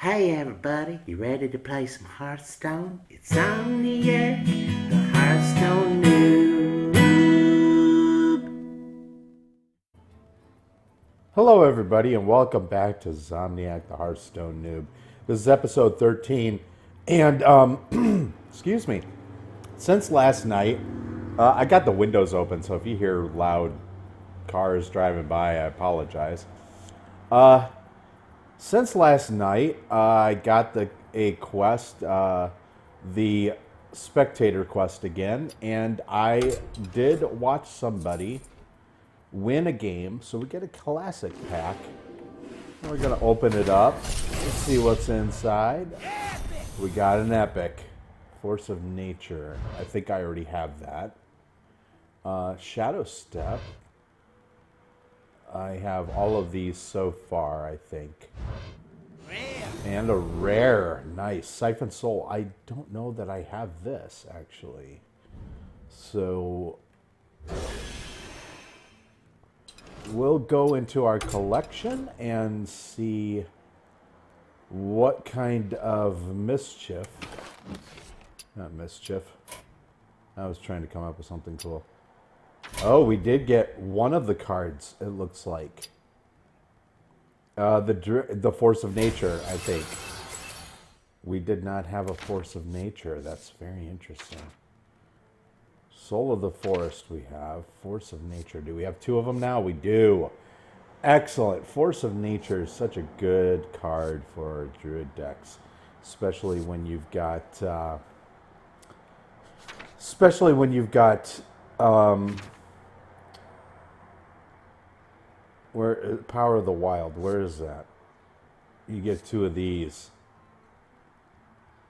Hey everybody, you ready to play some Hearthstone? It's Zomniac The Hearthstone Noob. Hello everybody and welcome back to Zomniac The Hearthstone Noob. This is episode 13 and excuse me, since last night, I got the windows open, so if you hear loud cars driving by, I apologize. Since last night, I got a quest, the spectator quest again, and I did watch somebody win a game, so we get a classic pack. We're gonna open it up. Let's see what's inside. We got an epic. Force of Nature. I think I already have that. Shadow Step. I have all of these so far, I think. And a rare. Nice. Siphon Soul. I don't know that I have this, actually. So we'll go into our collection and see what kind of mischief. Not mischief. I was trying to come up with something cool. Oh, we did get one of the cards, it looks like. The Force of Nature, I think. We did not have a Force of Nature. That's very interesting. Soul of the Forest we have. Force of Nature. Do we have two of them now? We do. Excellent. Force of Nature is such a good card for Druid decks. Especially when you've got... where Power of the Wild, where is that? You get two of these.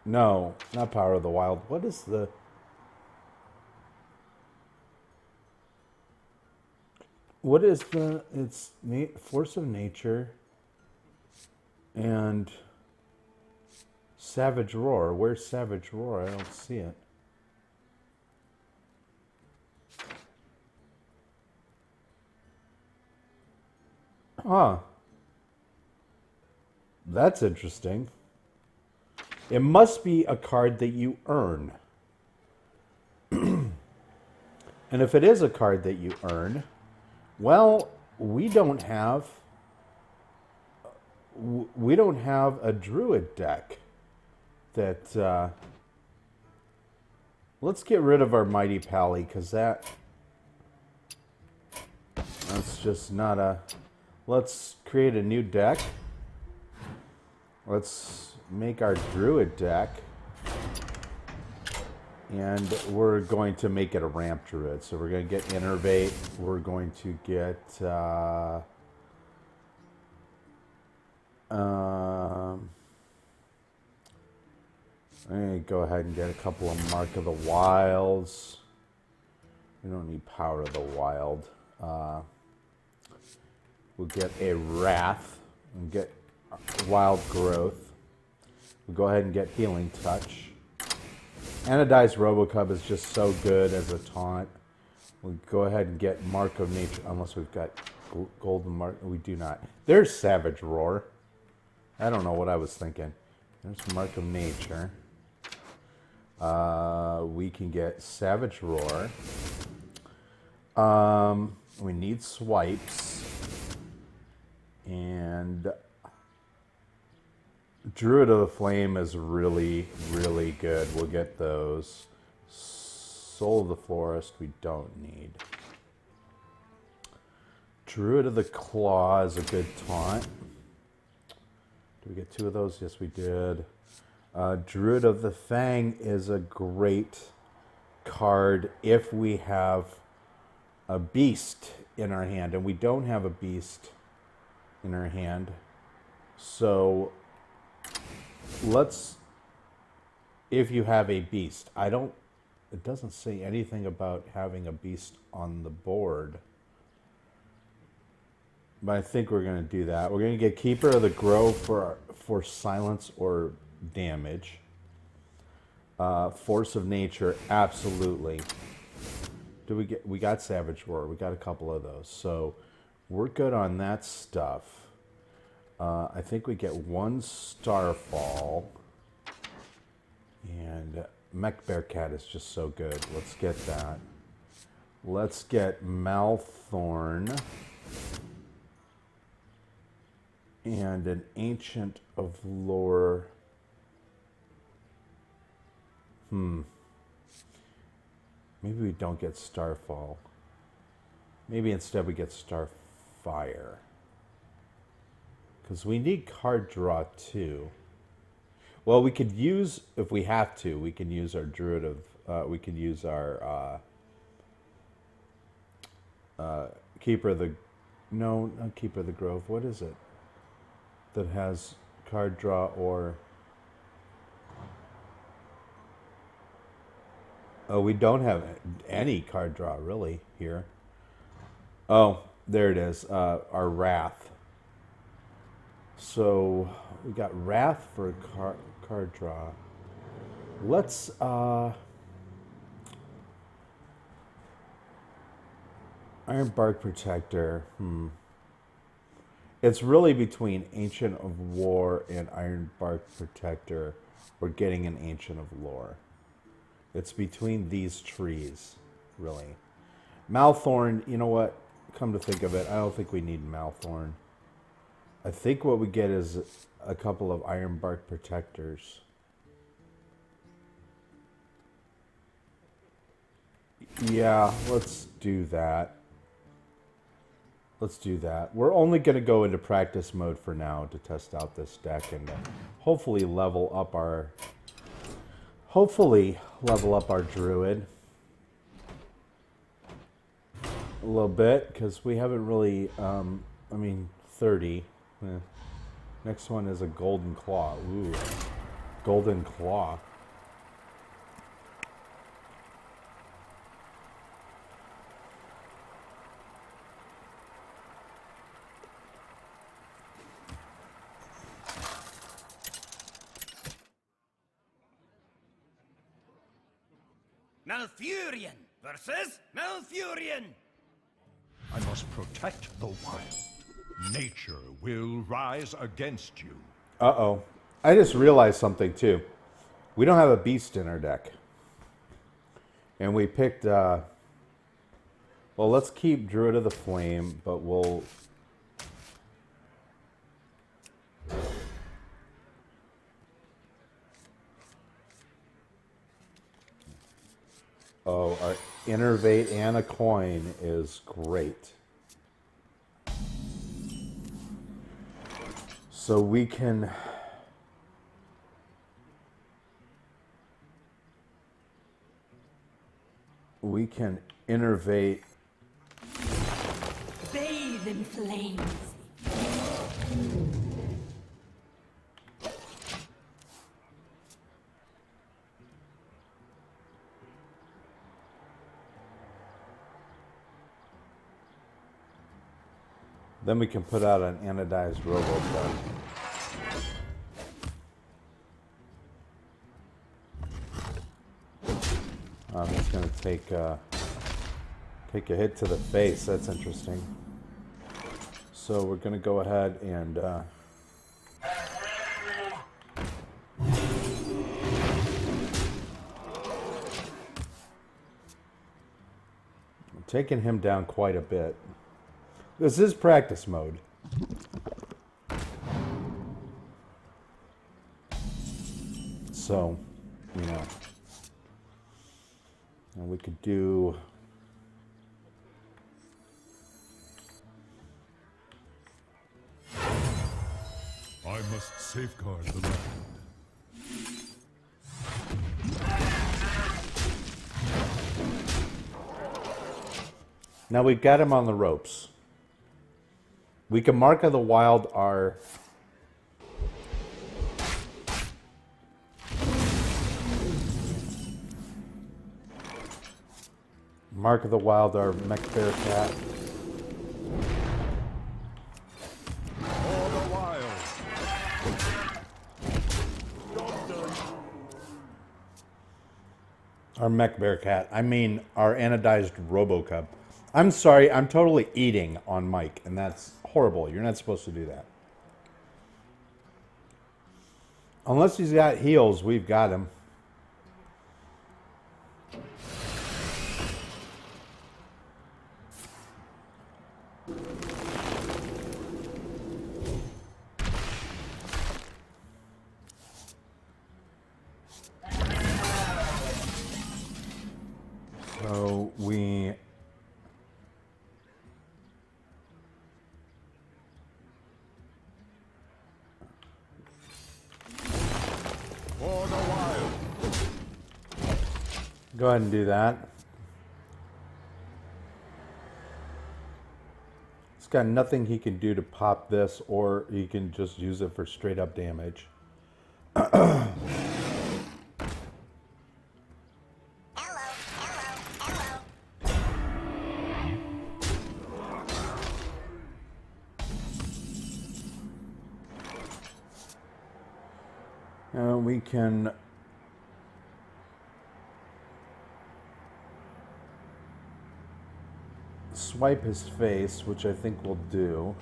No, not Power of the Wild. What is the... What is the... It's Force of Nature and Savage Roar. Where's Savage Roar? I don't see it. Huh. That's interesting. It must be a card that you earn. And if it is a card that you earn, well, we don't have a Druid deck that... let's get rid of our Mighty Pally, because that's just not a... Let's create a new deck. Let's make our Druid deck. And we're going to make it a ramp Druid. So we're going to get Innervate. We're going to get... I'm going to go ahead and get a couple of Mark of the Wilds. We don't need Power of the Wild. We'll get a Wrath and get Wild Growth. We'll go ahead and get Healing Touch. Anodized Robocub is just so good as a taunt. We'll go ahead and get Mark of Nature, unless we've got Golden Mark. We do not. There's Savage Roar. I don't know what I was thinking. There's Mark of Nature. We can get Savage Roar. We need Swipes. And Druid of the Flame is really, really good. We'll get those. Soul of the Forest we don't need. Druid of the Claw is a good taunt. Did we get two of those? Yes, we did. Druid of the Fang is a great card if we have a beast in our hand. And we don't have a beast in our hand. So let's, if you have a beast, it doesn't say anything about having a beast on the board. But I think we're going to do that. We're going to get Keeper of the Grove for silence or damage. Force of Nature, absolutely. We got Savage Roar. We got a couple of those. So we're good on that stuff. I think we get one Starfall. And Mech Bearcat is just so good. Let's get that. Let's get Malthorn. And an Ancient of Lore. Maybe we don't get Starfall. Maybe instead we get Starfire. Because we need card draw too. Well, we could use, if we have to, we can use our Druid of, we could use our Keeper of the, no, not Keeper of the Grove, what is it? That has card draw or, oh, we don't have any card draw really here. Oh, there it is, our Wrath. So we got Wrath for card draw. Let's Iron Bark Protector. It's really between Ancient of War and Iron Bark Protector. We're getting an Ancient of Lore. It's between these trees, really. Malthorn, you know what? Come to think of it, I don't think we need Malthorn. I think what we get is a couple of Iron Bark Protectors. Yeah, let's do that. Let's do that. We're only going to go into practice mode for now to test out this deck and hopefully level up our Druid a little bit, because we haven't really, 30. Next one is a Golden Claw. Ooh, Golden Claw. Malfurion versus Malfurion. I must protect the wild. Nature will rise against you. Uh-oh. I just realized something, too. We don't have a beast in our deck. And we picked, well, let's keep Druid of the Flame, but we'll... Oh, our Innervate and a coin is great. So we can innervate. Bathe in flames. Then we can put out an anodized Robocop. It's going to take a hit to the face. That's interesting. So we're going to go ahead and taking him down quite a bit. This is practice mode. So, you know. And we could do... I must safeguard the land. Now we've got him on the ropes. We can Mark of the Wild our... Mark of the Wild our Mech Bearcat. For the wild. Our Mech Bearcat. I mean, our anodized Robocub. I'm sorry, I'm totally eating on mic, and that's horrible. You're not supposed to do that. Unless he's got heals, we've got him. So we... For the wild. Go ahead and do that. It's got nothing he can do to pop this, or he can just use it for straight up damage. We can swipe his face, which I think we'll do.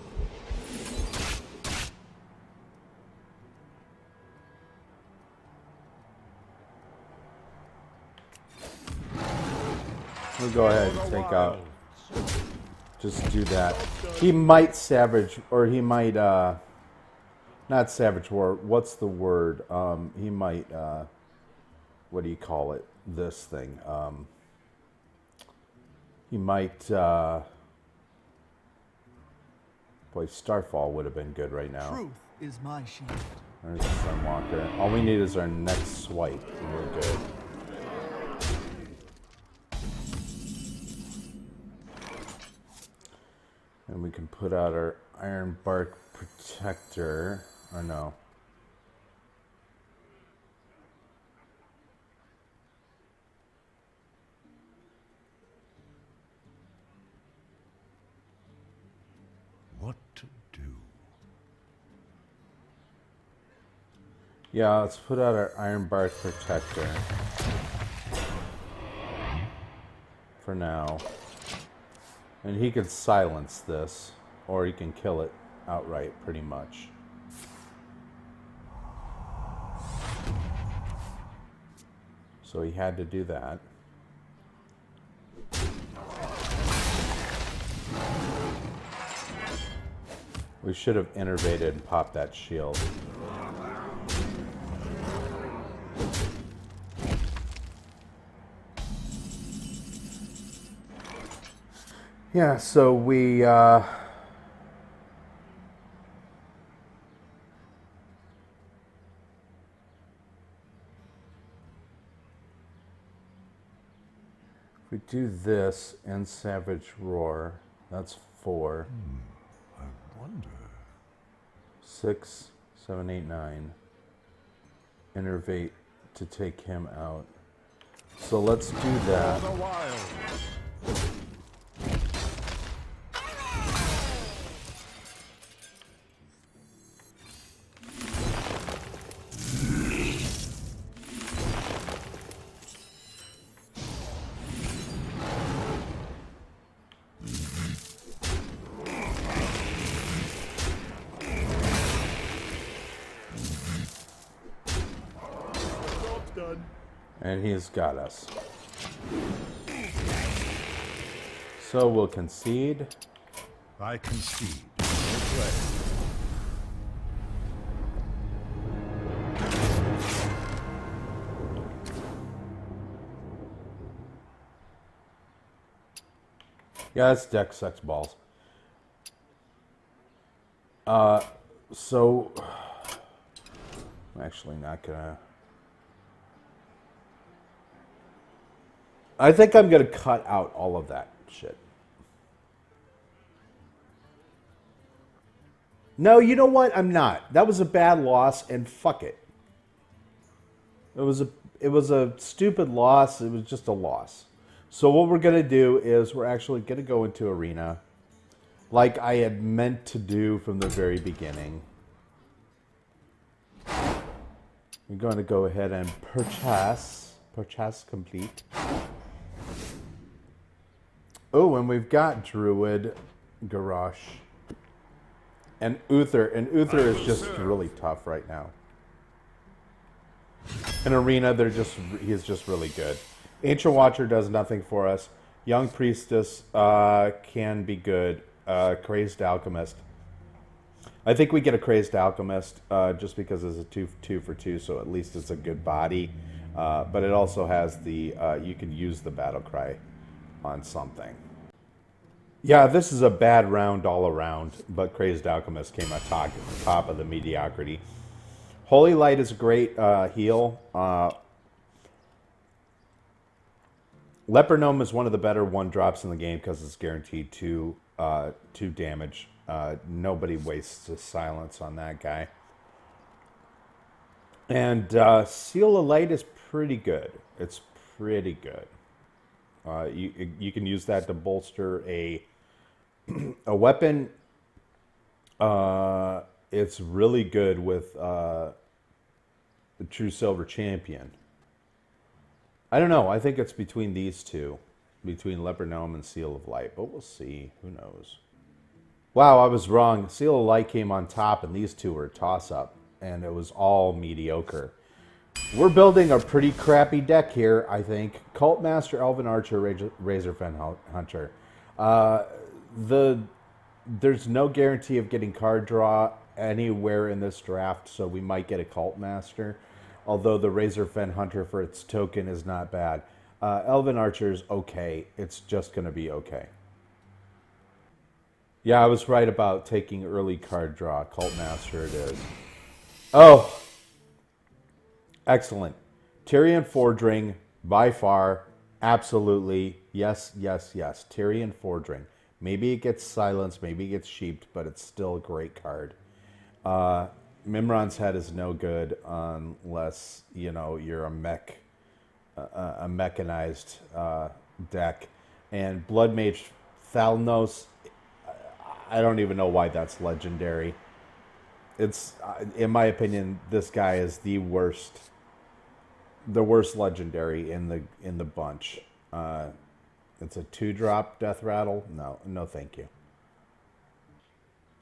We'll go ahead and take out. Just do that. He might Savage, or he might, not Savage War. What's the word? He might, what do you call it? This thing. He might, boy, Starfall would have been good right now. Truth is my shield. There's the Sunwalker. All we need is our next swipe, and we're good. And we can put out our Iron Bark Protector. Or no. What to do? Yeah, let's put out our Iron Bark Protector. For now. And he could silence this, or he can kill it outright, pretty much. So he had to do that. We should have innervated and popped that shield. Yeah, so we... If we do this and Savage Roar, that's 4. I wonder. 6, 7, 8, 9. Innervate to take him out. So let's do that. For the wild. And he's got us. So we'll concede. I concede. No play. Yeah, this deck sucks balls. So I'm actually not gonna. I think I'm gonna cut out all of that shit. No, you know what? I'm not. That was a bad loss, and fuck it. It was a stupid loss. It was just a loss. So what we're gonna do is we're actually gonna go into arena, like I had meant to do from the very beginning. We're going to go ahead and purchase complete. Oh, and we've got Druid, Garrosh, and Uther. And Uther is just really tough right now. In Arena, he's just really good. Ancient Watcher does nothing for us. Young Priestess can be good. Crazed Alchemist. I think we get a Crazed Alchemist just because it's a 2 for 2, so at least it's a good body. But it also has the, you can use the Battle Cry on something. Yeah, this is a bad round all around, but Crazed Alchemist came at top of the mediocrity. Holy Light is a great heal. Leper Gnome is one of the better 1-drops in the game because it's guaranteed 2 damage. Nobody wastes a silence on that guy. And Seal of Light is pretty good. It's pretty good. You can use that to bolster a weapon. It's really good with the True Silver Champion. I don't know. I think it's between these two. Between Leper Gnome and Seal of Light. But we'll see. Who knows? Wow, I was wrong. Seal of Light came on top, and these two were a toss-up. And it was all mediocre. We're building a pretty crappy deck here, I think. Cult Master, Elven Archer, Razorfen Hunter. There's no guarantee of getting card draw anywhere in this draft, so we might get a Cult Master. Although the Razorfen Hunter for its token is not bad. Elven Archer's okay. It's just going to be okay. Yeah, I was right about taking early card draw. Cult Master it is. Oh! Excellent. Tyrion Fordring, by far, absolutely, yes, yes, yes. Tyrion Fordring. Maybe it gets silenced, maybe it gets sheeped, but it's still a great card. Mimron's Head is no good unless, you know, you're a mechanized deck. And Blood Mage Thalnos, I don't even know why that's legendary. It's, in my opinion, this guy is the worst legendary in the bunch. It's a 2-drop Death Rattle. No, thank you.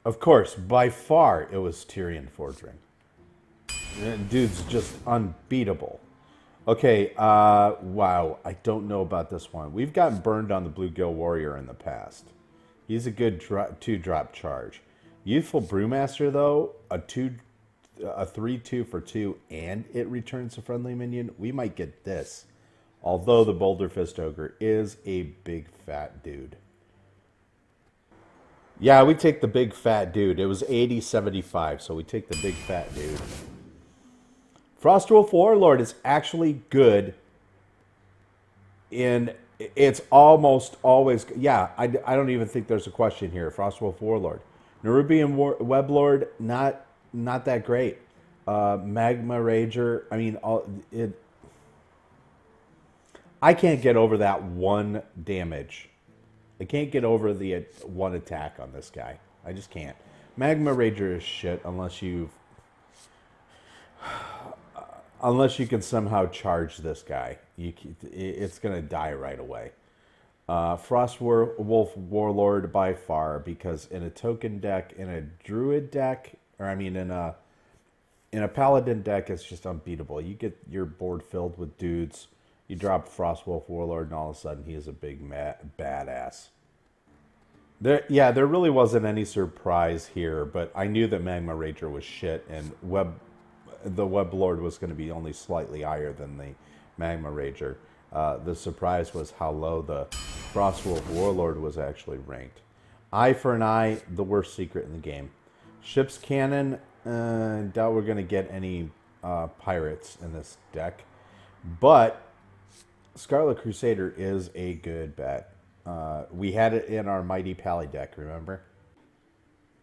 Of course, by far, it was Tyrion Fordring. Dude's just unbeatable. Okay, wow, I don't know about this one. We've gotten burned on the Bluegill Warrior in the past. He's a good 2-drop charge. Youthful Brewmaster, though, a 3/2 for 2, and it returns a friendly minion. We might get this. Although the Boulder Fist Ogre is a big fat dude. Yeah, we take the big fat dude. It was 80-75, so we take the big fat dude. Frostwolf Warlord is actually good in... It's almost always... Yeah, I don't even think there's a question here. Frostwolf Warlord. Nerubian Weblord, not that great. Magma Rager, I mean, I can't get over that 1 damage. I can't get over the 1 attack on this guy. I just can't. Magma Rager is shit unless you can somehow charge this guy. It's going to die right away. Frostwolf Warlord by far, because in a token deck, in a druid deck, or I mean in a paladin deck, it's just unbeatable. You get your board filled with dudes, you drop Frostwolf Warlord, and all of a sudden he is a big badass. There really wasn't any surprise here, but I knew that Magma Rager was shit, and the Weblord was going to be only slightly higher than the Magma Rager. The surprise was how low the Frostwolf Warlord was actually ranked. Eye for an Eye, the worst secret in the game. Ship's Cannon, doubt we're going to get any pirates in this deck. But Scarlet Crusader is a good bet. We had it in our Mighty Pally deck, remember?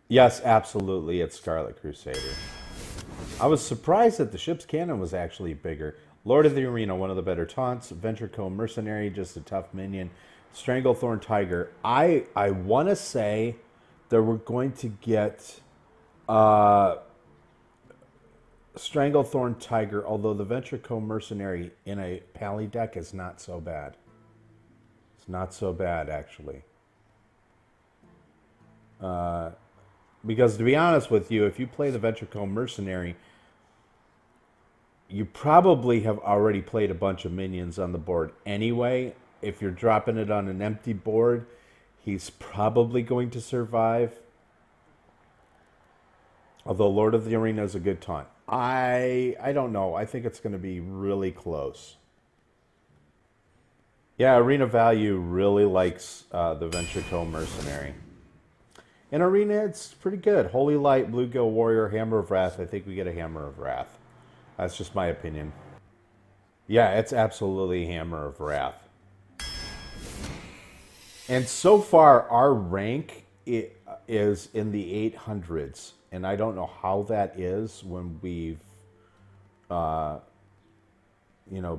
Yes, absolutely, it's Scarlet Crusader. I was surprised that the Ship's Cannon was actually bigger. Lord of the Arena, one of the better taunts. Ventrico Mercenary, just a tough minion. Stranglethorn Tiger. I want to say that we're going to get Stranglethorn Tiger, although the Ventrico Mercenary in a Pally deck is not so bad. It's not so bad, actually. Because to be honest with you, if you play the Ventrico Mercenary, you probably have already played a bunch of minions on the board anyway. If you're dropping it on an empty board, he's probably going to survive. Although Lord of the Arena is a good taunt. I don't know. I think it's going to be really close. Yeah, Arena Value really likes the Venture Co. Mercenary. In Arena, it's pretty good. Holy Light, Bluegill Warrior, Hammer of Wrath. I think we get a Hammer of Wrath. That's just my opinion. Yeah, it's absolutely Hammer of Wrath. And so far, our rank is in the 800s. And I don't know how that is when we've,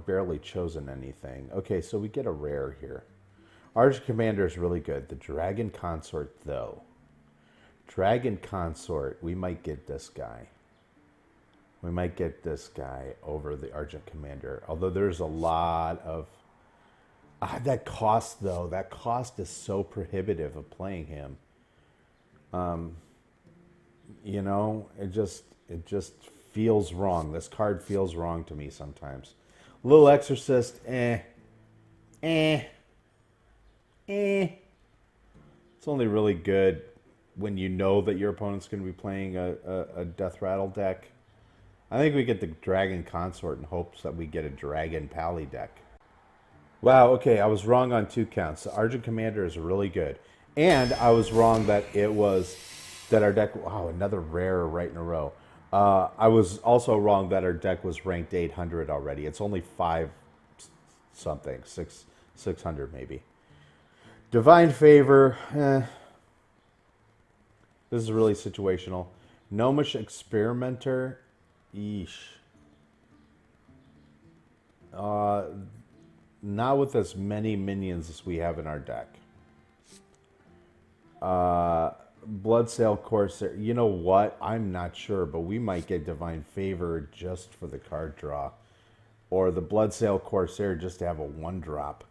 barely chosen anything. Okay, so we get a rare here. Arch Commander is really good. The Dragon Consort, though. Dragon Consort, we might get this guy. We might get this guy over the Argent Commander. Although there's a lot of... that cost, though. That cost is so prohibitive of playing him. It just feels wrong. This card feels wrong to me sometimes. Little Exorcist, It's only really good when you know that your opponent's going to be playing a Death Rattle deck. I think we get the Dragon Consort in hopes that we get a Dragon Pally deck. Wow, okay, I was wrong on 2 counts. The Argent Commander is really good. And I was wrong that our deck... Wow, another rare right in a row. I was also wrong that our deck was ranked 800 already. It's only 5-something, 600 maybe. Divine Favor, This is really situational. Gnomish Experimenter, yeesh. Not with as many minions as we have in our deck. Bloodsail Corsair. You know what? I'm not sure, but we might get Divine Favor just for the card draw. Or the Bloodsail Corsair just to have a 1-drop.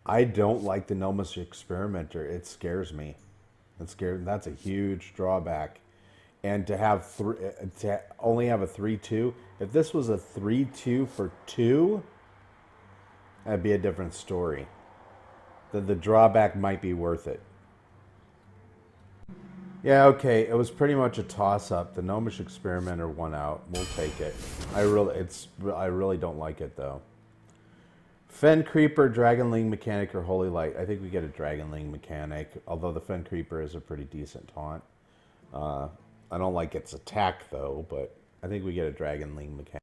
I don't like the Gnomish Experimenter. It scares me. That's a huge drawback. And to have to only have a 3/2. If this was a 3/2 for 2, that'd be a different story. The drawback might be worth it. Yeah, okay. It was pretty much a toss-up. The Gnomish Experimenter won out. We'll take it. I really don't like it though. Fen Creeper, Dragonling Mechanic, or Holy Light. I think we get a Dragonling Mechanic, although the Fen Creeper is a pretty decent taunt. I don't like its attack though, but I think we get a Dragonling Mechanic.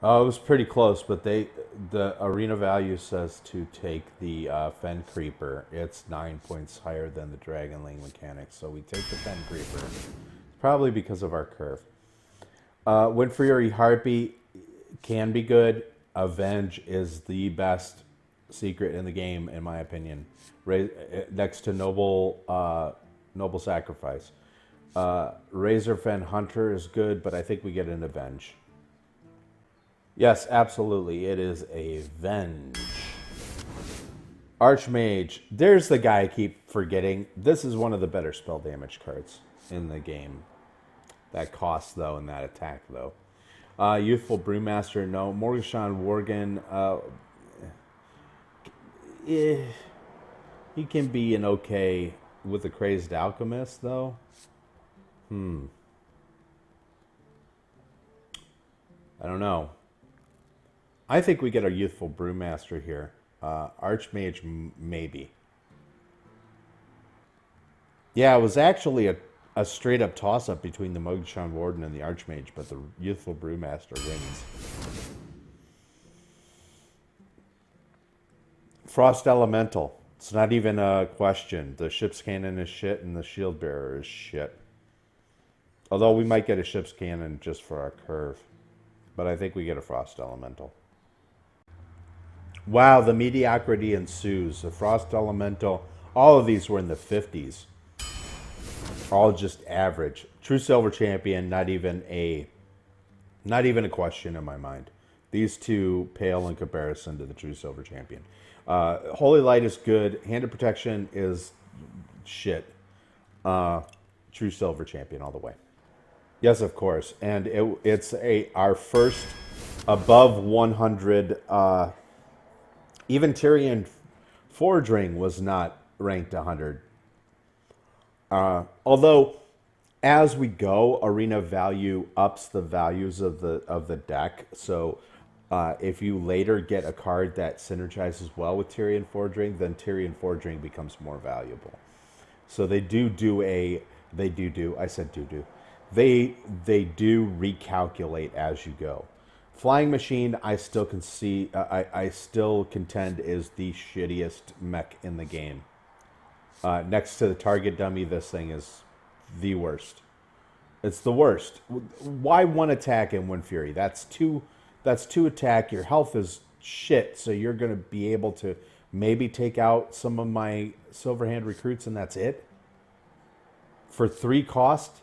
Oh, it was pretty close, but the arena value says to take the Fen Creeper. It's 9 points higher than the Dragonling Mechanic, so we take the Fen Creeper. Probably because of our curve. Wind Fury Harpy can be good. Avenge is the best secret in the game, in my opinion. Next to Noble Sacrifice. Razorfen Hunter is good, but I think we get an Avenge. Yes, absolutely. It is a Venge. Archmage. There's the guy I keep forgetting. This is one of the better spell damage cards in the game. That cost, though, and that attack, though. Youthful Brewmaster, no. Morgashan Worgen. He can be an okay with the Crazed Alchemist, though. I don't know. I think we get a Youthful Brewmaster here. Archmage, maybe. Yeah, it was actually a straight-up toss-up between the Mogshan Warden and the Archmage, but the Youthful Brewmaster wins. Frost Elemental. It's not even a question. The Ship's Cannon is shit, and the Shield Bearer is shit. Although we might get a Ship's Cannon just for our curve. But I think we get a Frost Elemental. Wow, the mediocrity ensues. The Frost Elemental, all of these were in the 50s. All just average. True Silver Champion, not even a question in my mind. These two pale in comparison to the True Silver Champion. Holy Light is good. Hand of Protection is shit. True Silver Champion all the way. Yes, of course. And it's our first above 100. Even Tyrion Forge Ring was not ranked 100. Although, as we go, arena value ups the values of the deck. So, if you later get a card that synergizes well with Tyrion Forge Ring, then Tyrion Forge Ring becomes more valuable. So they I said do. They do recalculate as you go. Flying Machine, I still can see. I still contend is the shittiest mech in the game. Next to the Target Dummy, this thing is the worst. It's the worst. Why one attack and one fury? That's two. That's two attack. Your health is shit, so you're gonna be able to maybe take out some of my Silverhand recruits, and that's it. For 3 cost,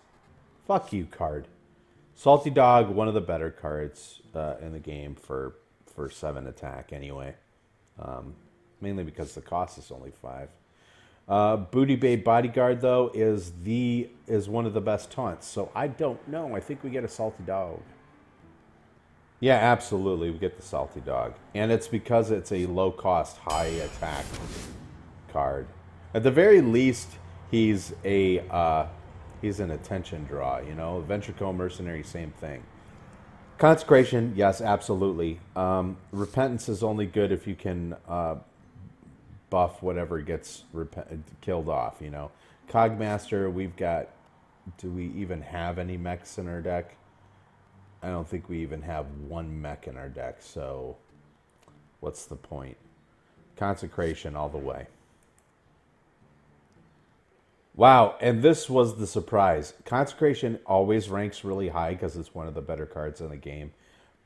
fuck you, card. Salty Dog, one of the better cards in the game for 7 attack anyway. Mainly because the cost is only 5. Booty Bay Bodyguard though is one of the best taunts. So I don't know. I think we get a Salty Dog. Yeah, absolutely. We get the Salty Dog. And it's because it's a low cost, high attack card. At the very least, he's an attention draw, you know. Ventricle Mercenary, same thing. Consecration, yes, absolutely. Repentance is only good if you can buff whatever gets killed off, you know. Cogmaster, we've got... Do we even have any mechs in our deck? I don't think we even have one mech in our deck, so what's the point? Consecration all the way. Wow, and this was the surprise. Consecration always ranks really high because it's one of the better cards in the game.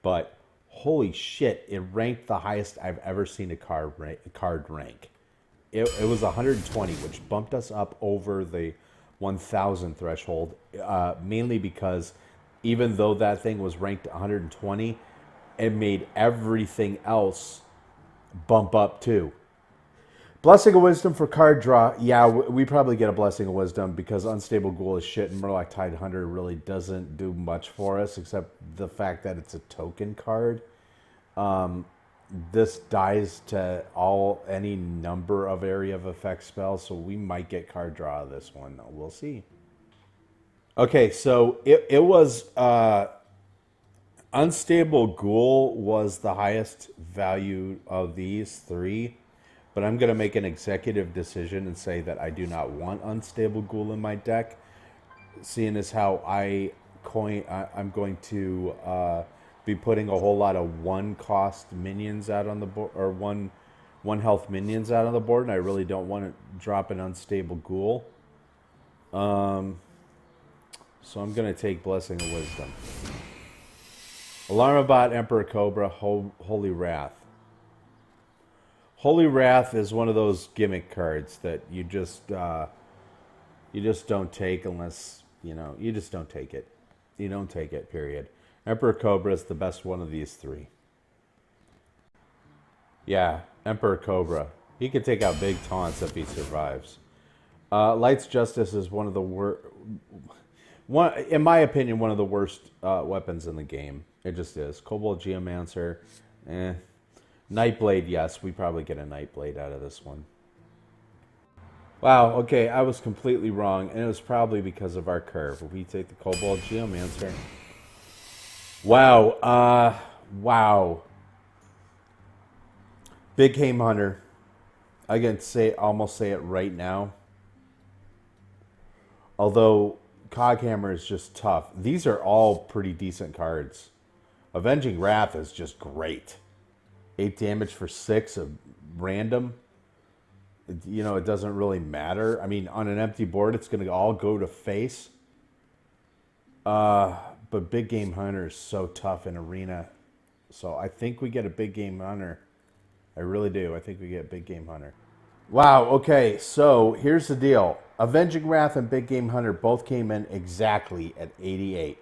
But holy shit, it ranked the highest I've ever seen a card rank. It was 120, which bumped us up over the 1,000 threshold, mainly because even though that thing was ranked 120, it made everything else bump up too. Blessing of Wisdom for card draw. Yeah, we probably get a Blessing of Wisdom because Unstable Ghoul is shit and Murloc Tidehunter really doesn't do much for us except the fact that it's a token card. This dies to any number of area of effect spells, so we might get card draw out of this one. We'll see. Okay, so it was... Unstable Ghoul was the highest value of these 3. But I'm going to make an executive decision and say that I do not want Unstable Ghoul in my deck, seeing as how I'm going to be putting a whole lot of 1-cost minions out on the board, or one health minions out on the board, and I really don't want to drop an Unstable Ghoul. So I'm going to take Blessing of Wisdom. Alarmabot, Emperor Cobra, Holy Wrath. Holy Wrath is one of those gimmick cards that you just don't take unless, you know, you just don't take it. You don't take it, period. Emperor Cobra is the best one of these 3. Yeah, Emperor Cobra. He could take out big taunts if he survives. Light's Justice is one of the worst... in my opinion, one of the worst weapons in the game. It just is. Kobold Geomancer, Nightblade, yes, we probably get a Nightblade out of this one. Wow, okay, I was completely wrong, and it was probably because of our curve. We take the Kobold Geomancer. Wow, wow. Big Game Hunter. I can almost say it right now. Although Coghammer is just tough. These are all pretty decent cards. Avenging Wrath is just great. 8 damage for 6 of random. You know, it doesn't really matter. I mean, on an empty board, it's going to all go to face. But Big Game Hunter is so tough in Arena. So I think we get a Big Game Hunter. I really do. I think we get Big Game Hunter. Wow, okay, so here's the deal. Avenging Wrath and Big Game Hunter both came in exactly at 88.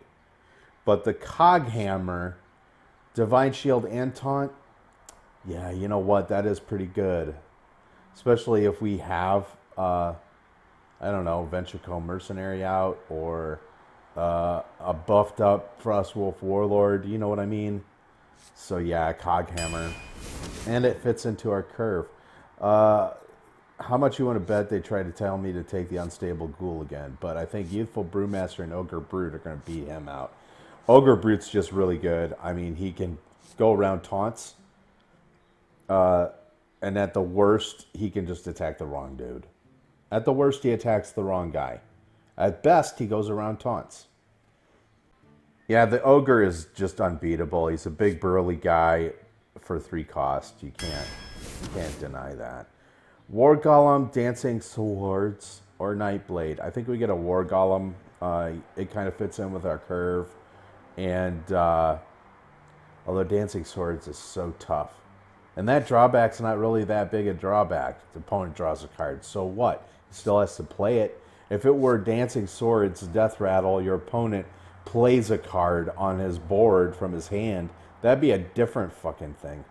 But the Coghammer, Divine Shield, and Taunt, yeah, you know what? That is pretty good. Especially if we have, I don't know, Ventricle Mercenary out or a buffed up Frostwolf Warlord. You know what I mean? So yeah, Coghammer. And it fits into our curve. How much you want to bet they try to tell me to take the Unstable Ghoul again? But I think Youthful Brewmaster and Ogre Brute are going to beat him out. Ogre Brute's just really good. I mean, he can go around taunts. And at the worst, he can just attack the wrong dude. At the worst, he attacks the wrong guy. At best, he goes around taunts. Yeah, the Ogre is just unbeatable. He's a big burly guy for 3 cost. You can't deny that. War Golem, Dancing Swords, or Nightblade. I think we get a War Golem. It kind of fits in with our curve. And although Dancing Swords is so tough. And that drawback's not really that big a drawback. The opponent draws a card. So what? He still has to play it. If it were Dancing Swords, Death Rattle, your opponent plays a card on his board from his hand, that'd be a different fucking thing.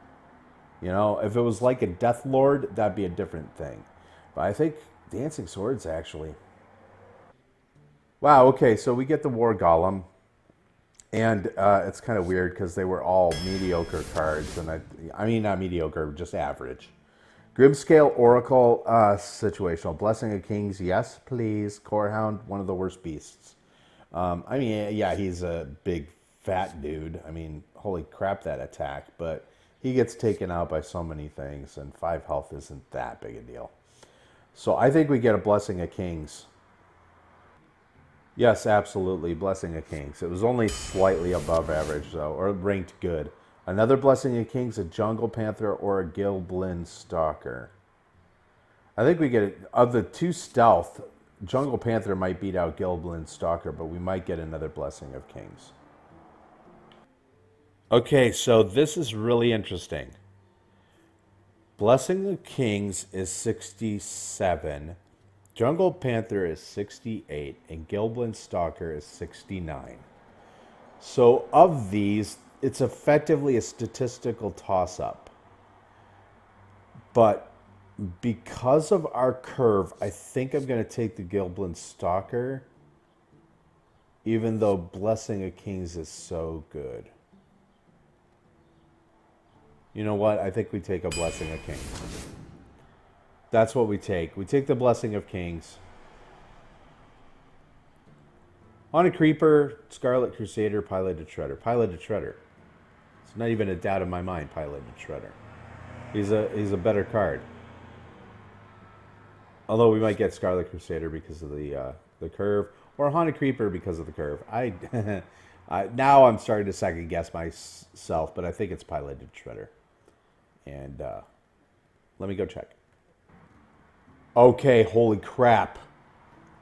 You know, if it was like a Death Lord, that'd be a different thing. But I think Dancing Swords, actually. Wow, okay, so we get the War Golem. And it's kind of weird because they were all mediocre cards. And I mean, not mediocre, just average. Grimscale Oracle, situational. Blessing of Kings, yes, please. Corehound, one of the worst beasts. I mean, yeah, he's a big fat dude. I mean, holy crap, that attack. But he gets taken out by so many things, and 5 health isn't that big a deal. So I think we get a Blessing of Kings. Yes, absolutely, Blessing of Kings. It was only slightly above average, though, or ranked good. Another Blessing of Kings, a Jungle Panther, or a Gilblin Stalker. I think we get it. Of the 2 stealth, Jungle Panther might beat out Gilblin Stalker, but we might get another Blessing of Kings. Okay, so this is really interesting. Blessing of Kings is 67, Jungle Panther is 68, and Gilblin Stalker is 69. So of these, it's effectively a statistical toss-up. But because of our curve, I think I'm going to take the Gilblin Stalker, even though Blessing of Kings is so good. You know what? I think we take a Blessing of Kings. That's what we take. We take the Blessing of Kings. On a Creeper, Scarlet Crusader, Piloted Shredder. Piloted Shredder. It's not even a doubt in my mind, Piloted Shredder. He's a better card. Although we might get Scarlet Crusader because of the curve, or Haunted Creeper because of the curve. Now I'm starting to second guess myself, but I think it's Piloted Shredder. And let me go check. Okay, holy crap.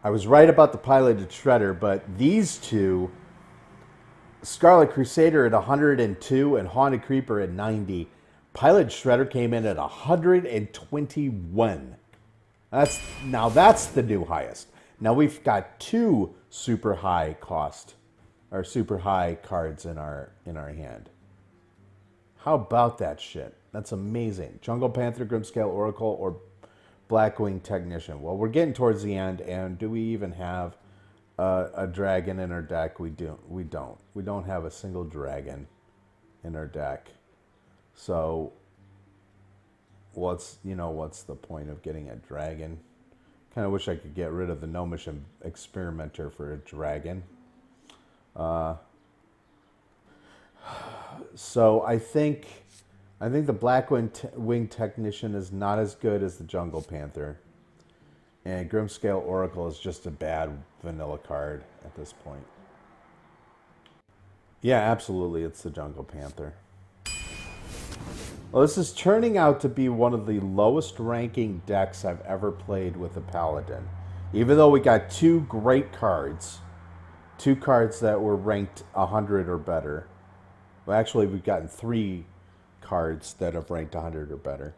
I was right about the Piloted Shredder, but these two, Scarlet Crusader at 102 and Haunted Creeper at 90. Piloted Shredder came in at 121. Now that's the new highest. Now we've got 2 super high cost or super high cards in our hand. How about that shit? That's amazing. Jungle Panther, Grimscale Oracle, or Blackwing Technician. Well, we're getting towards the end, and do we even have a dragon in our deck? We don't. We don't have a single dragon in our deck. So what's the point of getting a dragon? Kind of wish I could get rid of the Gnomish Experimenter for a dragon. So I think the Blackwing Technician is not as good as the Jungle Panther. And Grimscale Oracle is just a bad vanilla card at this point. Yeah, absolutely, it's the Jungle Panther. Well, this is turning out to be one of the lowest ranking decks I've ever played with a Paladin. Even though we got 2 great cards. 2 cards that were ranked 100 or better. Well, actually, we've gotten 3 cards that have ranked 100 or better.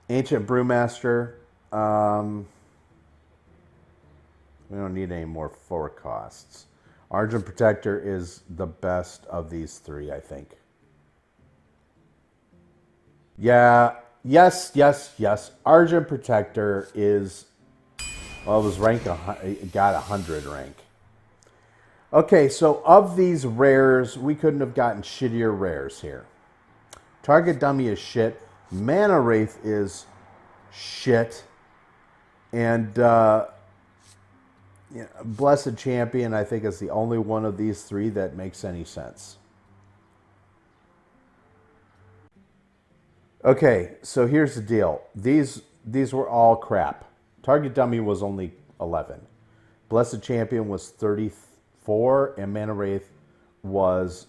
Ancient Brewmaster. We don't need any more 4 costs. Argent Protector is the best of these 3, I think. Yeah, yes. Argent Protector is, well, it was ranked, it got 100 rank. Okay, so of these rares, we couldn't have gotten shittier rares here. Target Dummy is shit. Mana Wraith is shit. And Blessed Champion, I think, is the only one of these three that makes any sense. Okay, so here's the deal. These were all crap. Target Dummy was only 11. Blessed Champion was 34, and Mana Wraith was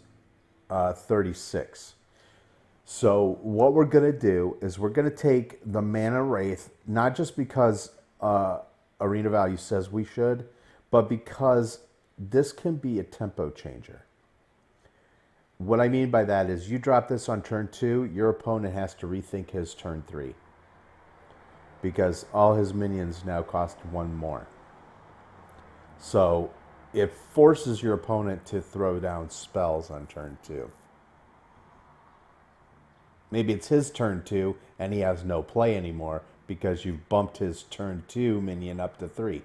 36. So what we're going to do is we're going to take the Mana Wraith, not just because Arena Value says we should, but because this can be a tempo changer. What I mean by that is you drop this on turn 2, your opponent has to rethink his turn 3. Because all his minions now cost 1 more. So it forces your opponent to throw down spells on turn 2. Maybe it's his turn 2 and he has no play anymore because you've bumped his turn 2 minion up to 3.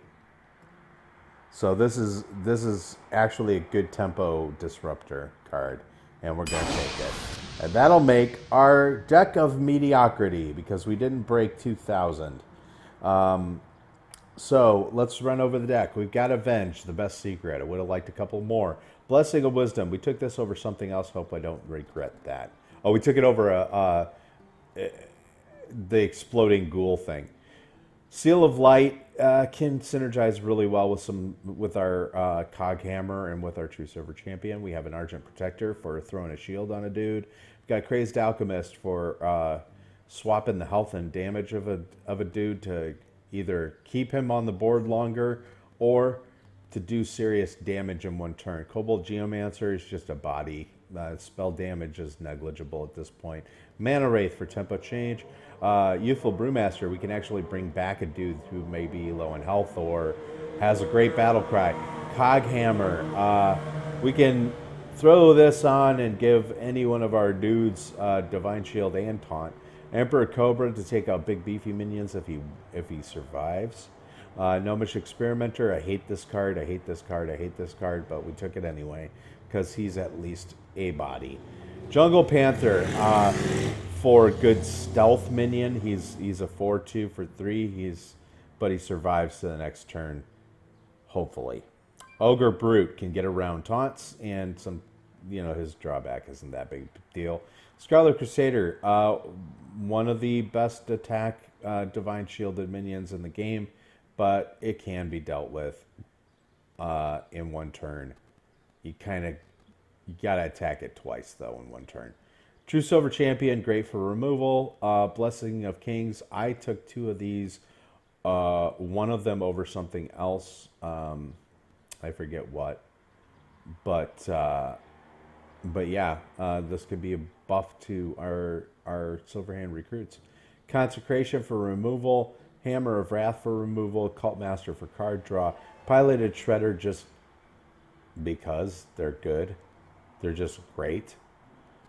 So this is actually a good tempo disruptor card, and we're going to take it. And that'll make our deck of mediocrity because we didn't break 2,000. So let's run over the deck. We've got Avenge, the best secret. I would have liked a couple more. Blessing of Wisdom. We took this over something else. Hope I don't regret that. Oh, we took it over the exploding ghoul thing. Seal of Light can synergize really well with our Cog Hammer and with our True Silver Champion. We have an Argent Protector for throwing a shield on a dude. We've got Crazed Alchemist for swapping the health and damage of a dude to either keep him on the board longer or to do serious damage in one turn. Kobold Geomancer is just a body. Spell damage is negligible at this point. Mana Wraith for tempo change. Youthful Brewmaster, we can actually bring back a dude who may be low in health or has a great battle cry. Cog Hammer. We can throw this on and give any one of our dudes Divine Shield and Taunt. Emperor Cobra to take out big beefy minions if he survives. Gnomish Experimenter, I hate this card, I hate this card, I hate this card, but we took it anyway because he's at least a body. Jungle Panther for good stealth minion. He's a 4/2 for 3. But he survives to the next turn, hopefully. Ogre Brute can get around taunts and some, his drawback isn't that big a deal. Scarlet Crusader, one of the best attack Divine Shielded minions in the game, but it can be dealt with in one turn. You gotta attack it twice though in one turn. True Silver Champion, great for removal. Blessing of Kings, I took 2 of these. One of them over something else. I forget what, but yeah, this could be a buff to our Silverhand recruits. Consecration for removal. Hammer of Wrath for removal. Cult Master for card draw. Piloted Shredder just because they're good. They're just great.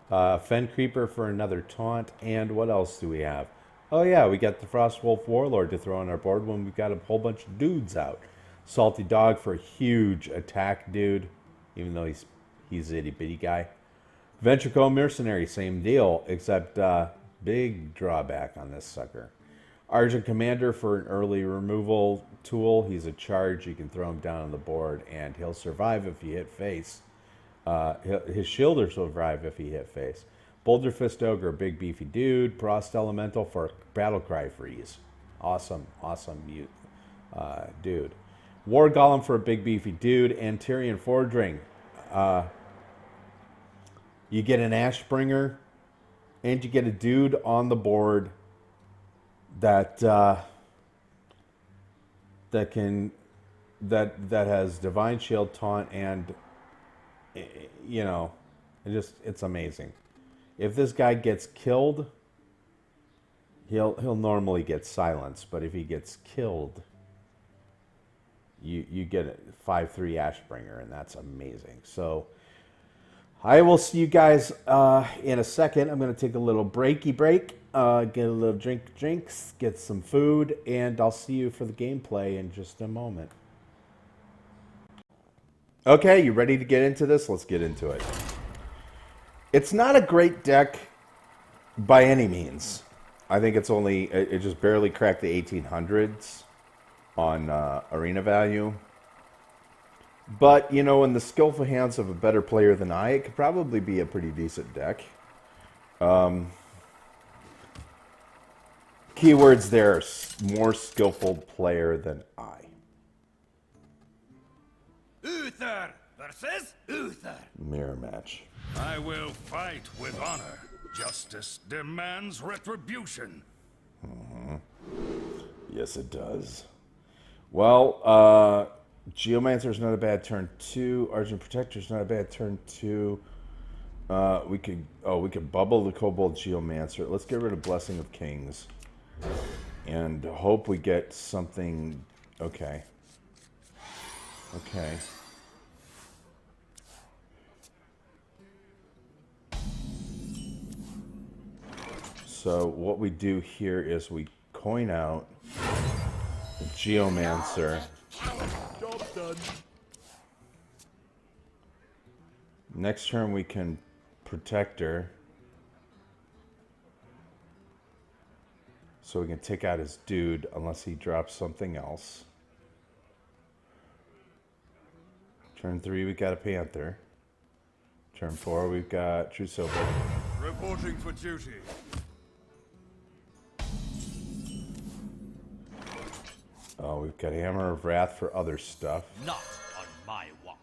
Fen Creeper for another taunt. And what else do we have? Oh yeah, we got the Frostwolf Warlord to throw on our board when we've got a whole bunch of dudes out. Salty Dog for a huge attack dude, even though he's an itty bitty guy. Ventricle Mercenary, same deal, except big drawback on this sucker. Argent Commander for an early removal tool. He's a charge. You can throw him down on the board, and he'll survive if you hit face. His shield will survive if he hit face. Boulder Fist Ogre, big beefy dude. Frost Elemental for Battlecry freeze. Awesome dude. War Golem for a big beefy dude. And Tyrion Fordring. You get an Ashbringer, and you get a dude on the board that has Divine Shield, Taunt, and it's amazing. If this guy gets killed, he'll normally get silenced, but if he gets killed, you get a 5/3 Ashbringer, and that's amazing. So I will see you guys in a second. I'm going to take a little break, get a little drinks, get some food, and I'll see you for the gameplay in just a moment. Okay, you ready to get into this? Let's get into it. It's not a great deck by any means. I think it's only, it just barely cracked the 1800s on arena value. But, you know, in the skillful hands of a better player than I, it could probably be a pretty decent deck. Keywords there, more skillful player than I. Uther versus Uther. Mirror match. I will fight with honor. Justice demands retribution. Yes, it does. Well, Geomancer's not a bad turn 2. Argent Protector's not a bad turn 2. We could bubble the Kobold Geomancer. Let's get rid of Blessing of Kings. And hope we get something. Okay. Okay. So what we do here is we coin out the Geomancer. Job done. Next turn we can Protector. So we can take out his dude unless he drops something else. Turn 3 we got a Panther. Turn 4 we've got True Silver. Reporting for duty. Oh, we've got Hammer of Wrath for other stuff. Not on my watch.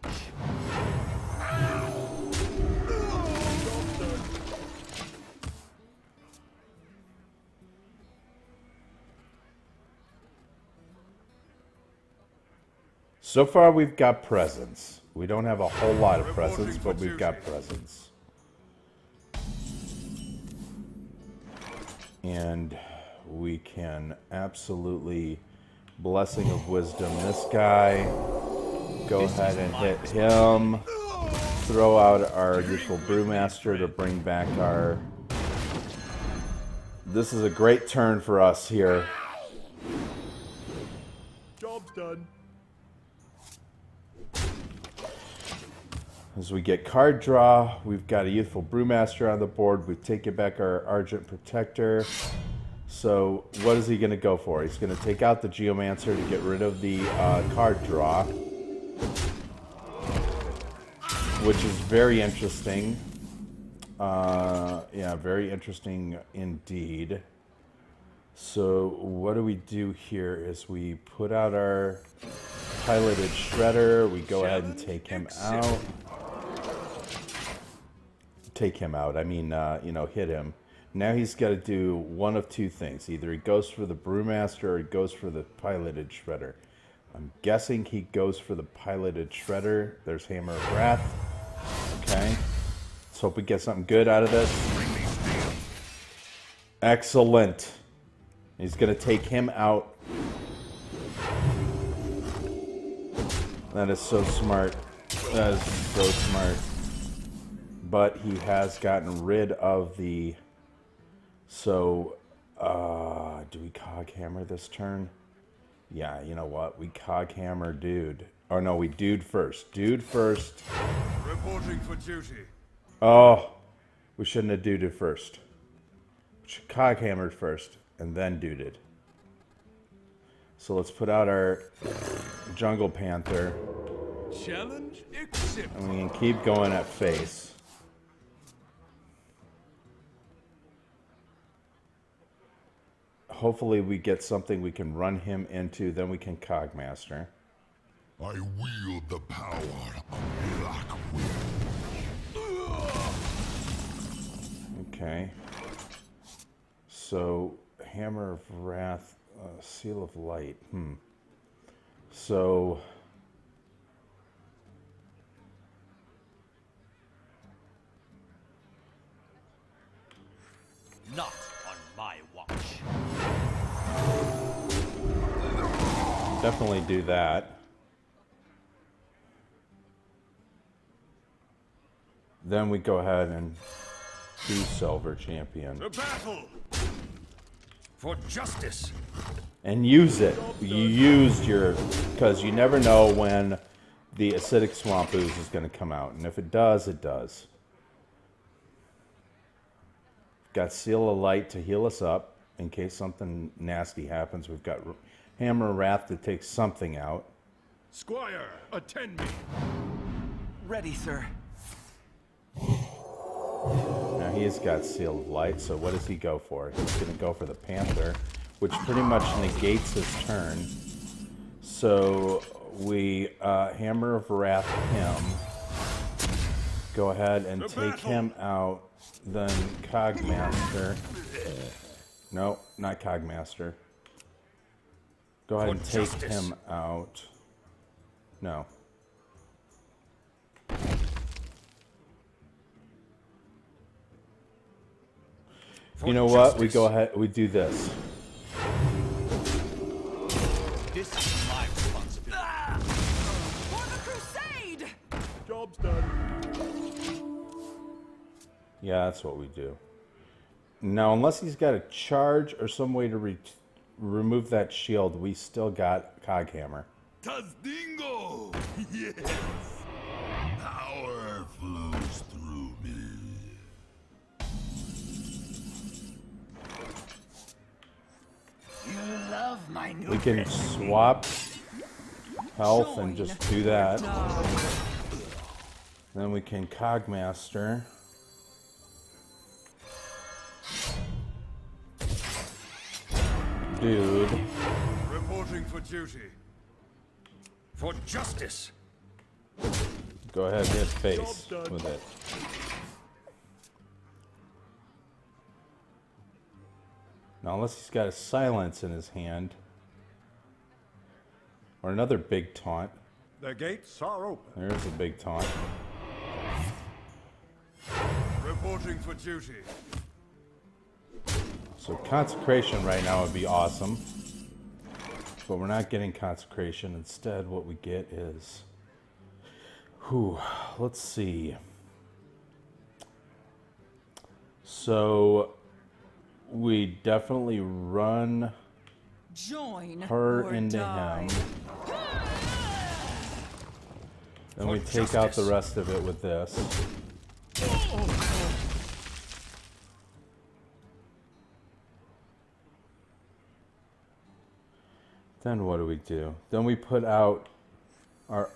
So far we've got presence. We don't have a whole lot of presence, but we've got presence. And we can absolutely Blessing of Wisdom this guy. Go ahead and hit him. Throw out our useful Brewmaster to bring back our... This is a great turn for us here. Job's done. As we get card draw, we've got a Youthful Brewmaster on the board. We've taken back our Argent Protector. So what is he going to go for? He's going to take out the Geomancer to get rid of the card draw. Which is very interesting. Yeah, very interesting indeed. So what do we do here is we put out our Piloted Shredder. We go ahead and take him out. Take him out. I mean, you know, hit him. Now he's got to do one of two things. Either he goes for the Brewmaster or he goes for the Piloted Shredder. I'm guessing he goes for the Piloted Shredder. There's Hammer of Wrath. Okay. Let's hope we get something good out of this. Excellent. He's going to take him out. That is so smart. That is so smart. But he has gotten rid of the... So, do we Cog Hammer this turn? Yeah, you know what? We Cog Hammer Dude. Oh, no, we Dude first. Dude first. Reporting for duty. Oh, we shouldn't have Duded first. We should Cog Hammered first, and then Duded. So let's put out our Jungle Panther. Challenge accepted. And we can keep going at face. Hopefully we get something we can run him into, then we can Cogmaster. I wield the power of Black Wind. Okay. So, Hammer of Wrath, Seal of Light. So... Not on my watch. Definitely do that. Then we go ahead and do Silver Champion. To battle for justice. And use it. You used your... Because you never know when the acidic swamp ooze is going to come out. And if it does, it does. Got Seal of Light to heal us up in case something nasty happens. We've got Hammer of Wrath to take something out. Squire, attend me. Ready, sir. Now he's got Seal of Light, so what does he go for? He's going to go for the Panther, which pretty much negates his turn. So we Hammer of Wrath him. Go ahead and take him out. Then Cogmaster. No, not Cogmaster. Go ahead and take him out. No. You know what? We go ahead. We do this. This is my responsibility. For the crusade! Job's done. Yeah, that's what we do. Now, unless he's got a charge or some way to remove that shield, we still got Coghammer. Tazdingo! Yes! Power flows through me. You love my new We can swap health and just do that. Then we can Cogmaster. Dude. Reporting for duty. For justice. Go ahead and hit face with it. Now, unless he's got a silence in his hand. Or another big taunt. The gates are open. There's a big taunt. Reporting for duty. So Consecration right now would be awesome. But we're not getting Consecration. Instead, what we get is... let's see. So we definitely run Join her or into die. him. Then we take out the rest of it with this. Then what do? Then we put out our...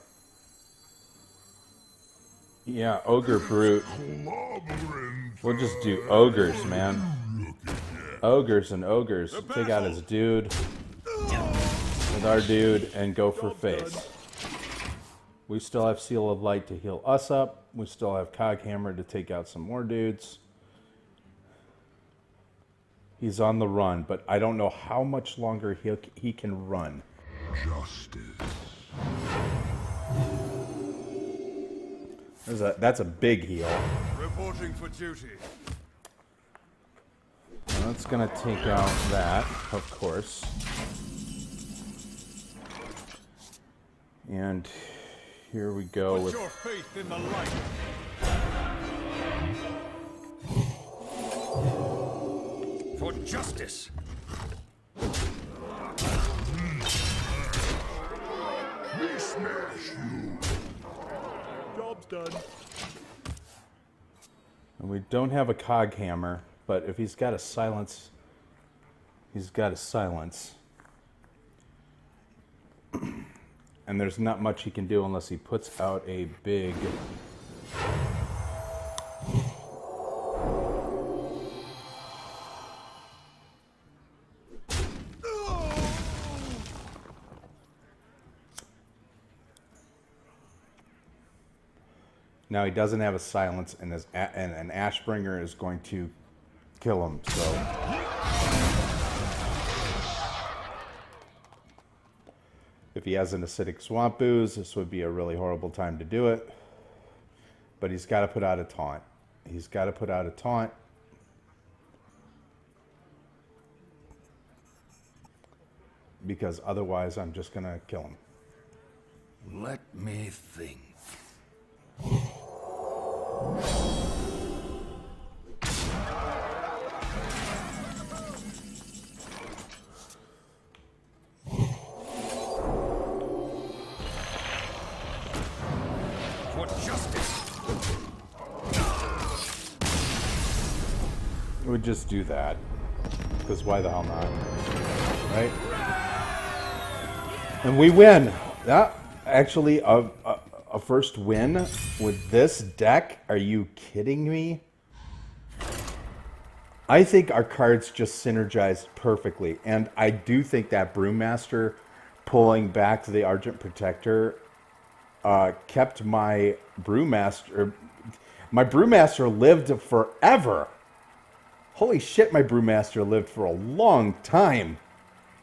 Yeah, Ogre Brute. We'll just do Ogres, man. Ogres and Ogres. Take out his dude with our dude and go for face. We still have Seal of Light to heal us up. We still have Coghammer to take out some more dudes. He's on the run, but I don't know how much longer he can run. Justice. That's a big heal. Reporting for duty. That's going to take out that, of course. And here we go Put with... your faith in the light. For justice. We smash you. Job's done. And we don't have a Coghammer, but if he's got a silence, he's got a silence. And there's not much he can do unless he puts out a big... Now he doesn't have a silence, and an Ashbringer is going to kill him. So if he has an acidic swamp ooze, this would be a really horrible time to do it. But he's got to put out a taunt. He's got to put out a taunt. Because otherwise, I'm just going to kill him. Let me think. We would just do that. Because why the hell not? Right? And we win. Yeah, actually, a first win with this deck? Are you kidding me? I think our cards just synergized perfectly. And I do think that Brewmaster pulling back the Argent Protector kept my Brewmaster... My Brewmaster lived forever. Holy shit, my Brewmaster lived for a long time.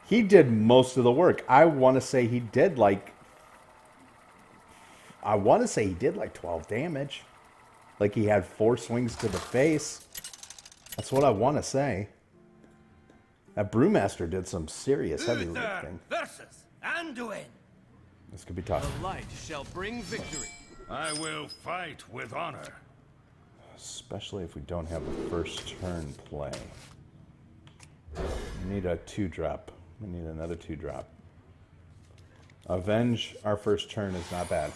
He did most of the work. I want to say he did like 12 damage. Like he had 4 swings to the face. That's what I want to say. That Brewmaster did some serious heavy lifting. Versus Anduin. This could be tough. The light shall bring victory. I will fight with honor. Especially if we don't have a first turn play. We need a 2-drop. We need another 2-drop. Avenge our first turn is not bad.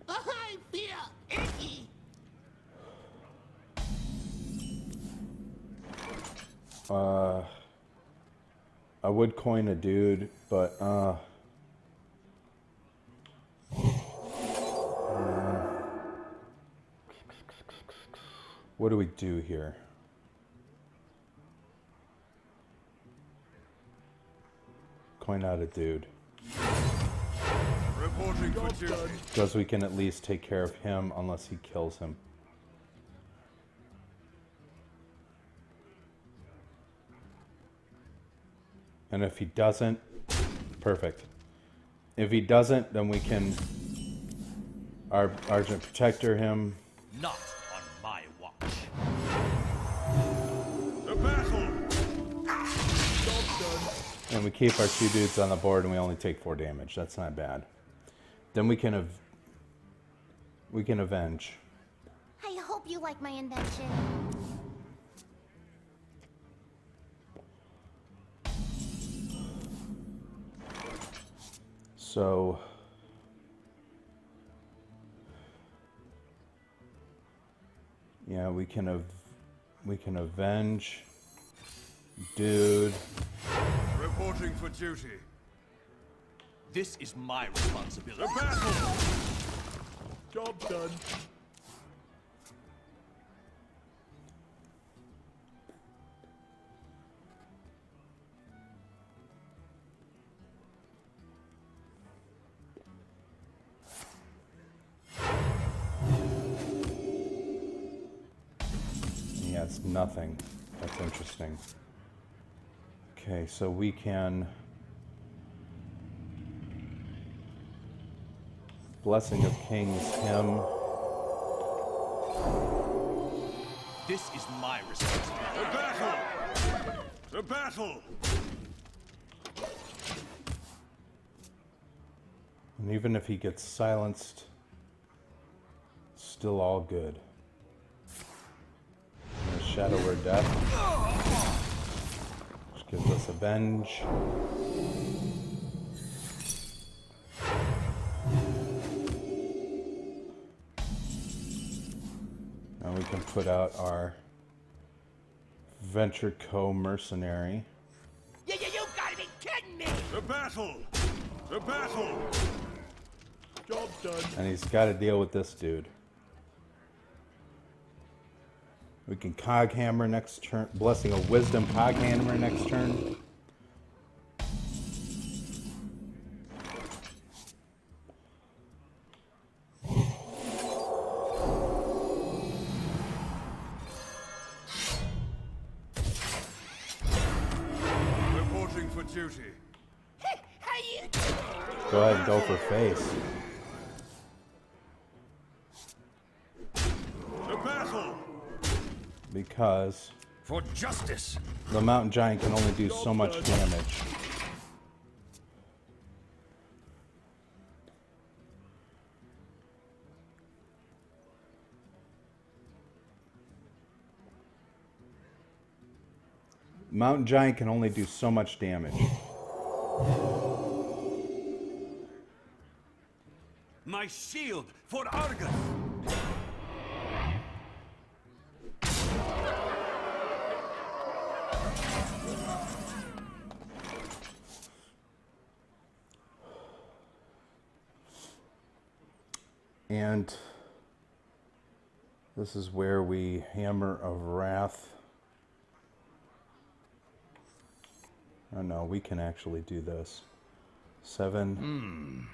I feel icky. I would coin a dude, but what do we do here? Coin out a dude. Reporting for duty. Because we can at least take care of him unless he kills him. And if he doesn't, perfect. If he doesn't, then we can our Argent Protector him. Not on my watch. The battle. And we keep our 2 dudes on the board and we only take 4 damage. That's not bad. Then we can avenge. I hope you like my invention. So yeah, we can avenge dude. Reporting for duty. This is my responsibility. The battle. Job done. Yeah, it's nothing. That's interesting. Okay, so we can Blessing of Kings him. This is my responsibility. The battle. The battle. And even if he gets silenced, still all good. And a Shadow or Death, which gives us Avenge. Now we can put out our Venture Co. Mercenary. You gotta be kidding me! The battle. The battle. Job done. And he's got to deal with this dude. We can Cog Hammer next turn. Blessing of Wisdom, Cog Hammer next turn. Reporting for duty. How you Go ahead and go for face. The battle. Because For justice. the Mountain Giant can only do so much damage. Mountain Giant can only do so much damage. My shield for Argus. And this is where we Hammer of Wrath. Oh no, we can actually do this. 7.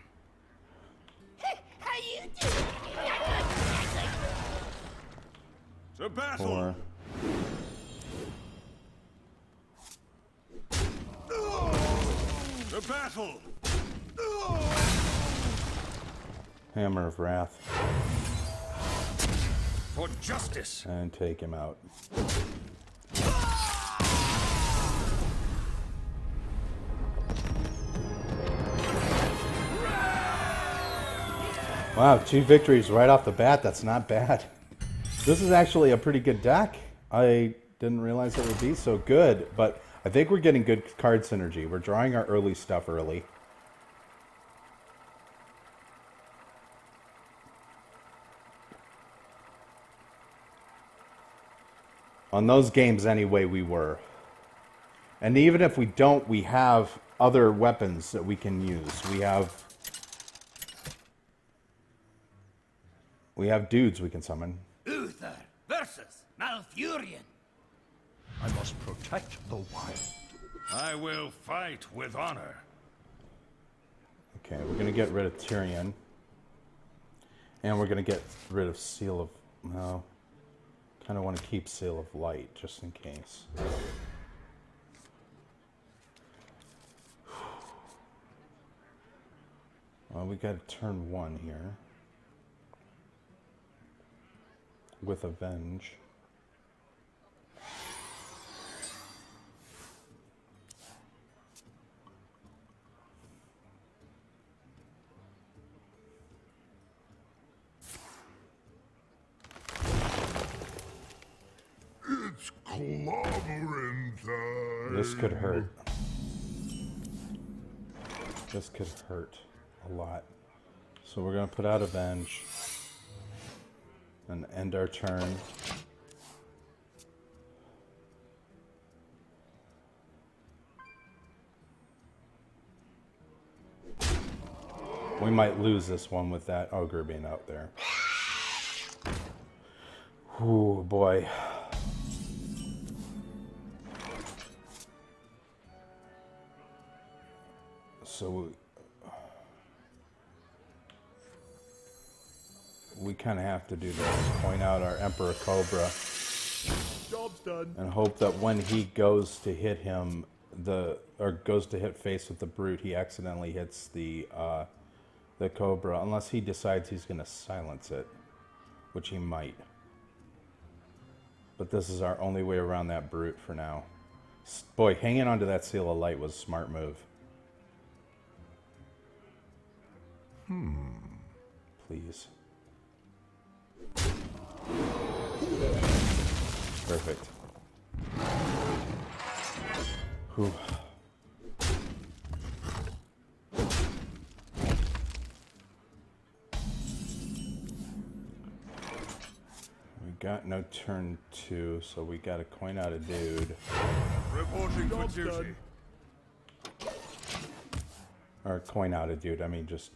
How you doing? To battle! 4. To battle! Hammer of Wrath. For justice! And take him out. Wow, 2 victories right off the bat. That's not bad. This is actually a pretty good deck. I didn't realize it would be so good, but I think we're getting good card synergy. We're drawing our early stuff early. On those games anyway, we were. And even if we don't, we have other weapons that we can use. We have dudes we can summon. Uther versus Malfurion. I must protect the wild. I will fight with honor. Okay, we're going to get rid of Tyrion. And we're going to get rid of Seal of... No. Kind of want to keep Seal of Light, just in case. Well, we got turn 1 here. With Avenge. It's clobbering time. This could hurt. This could hurt a lot. So we're going to put out Avenge. And end our turn. We might lose this one with that ogre being out there. Ooh, boy. So we kind of have to do this. Point out our Emperor Cobra. Job's done. And hope that when he goes to hit him, or goes to hit face with the Brute, he accidentally hits the Cobra. Unless he decides he's going to silence it. Which he might. But this is our only way around that Brute for now. Boy, hanging onto that Seal of Light was a smart move. Please. Perfect. Whew. We got no turn 2, so we got to coin out a dude. Reporting for duty. Or coin out a dude, I mean just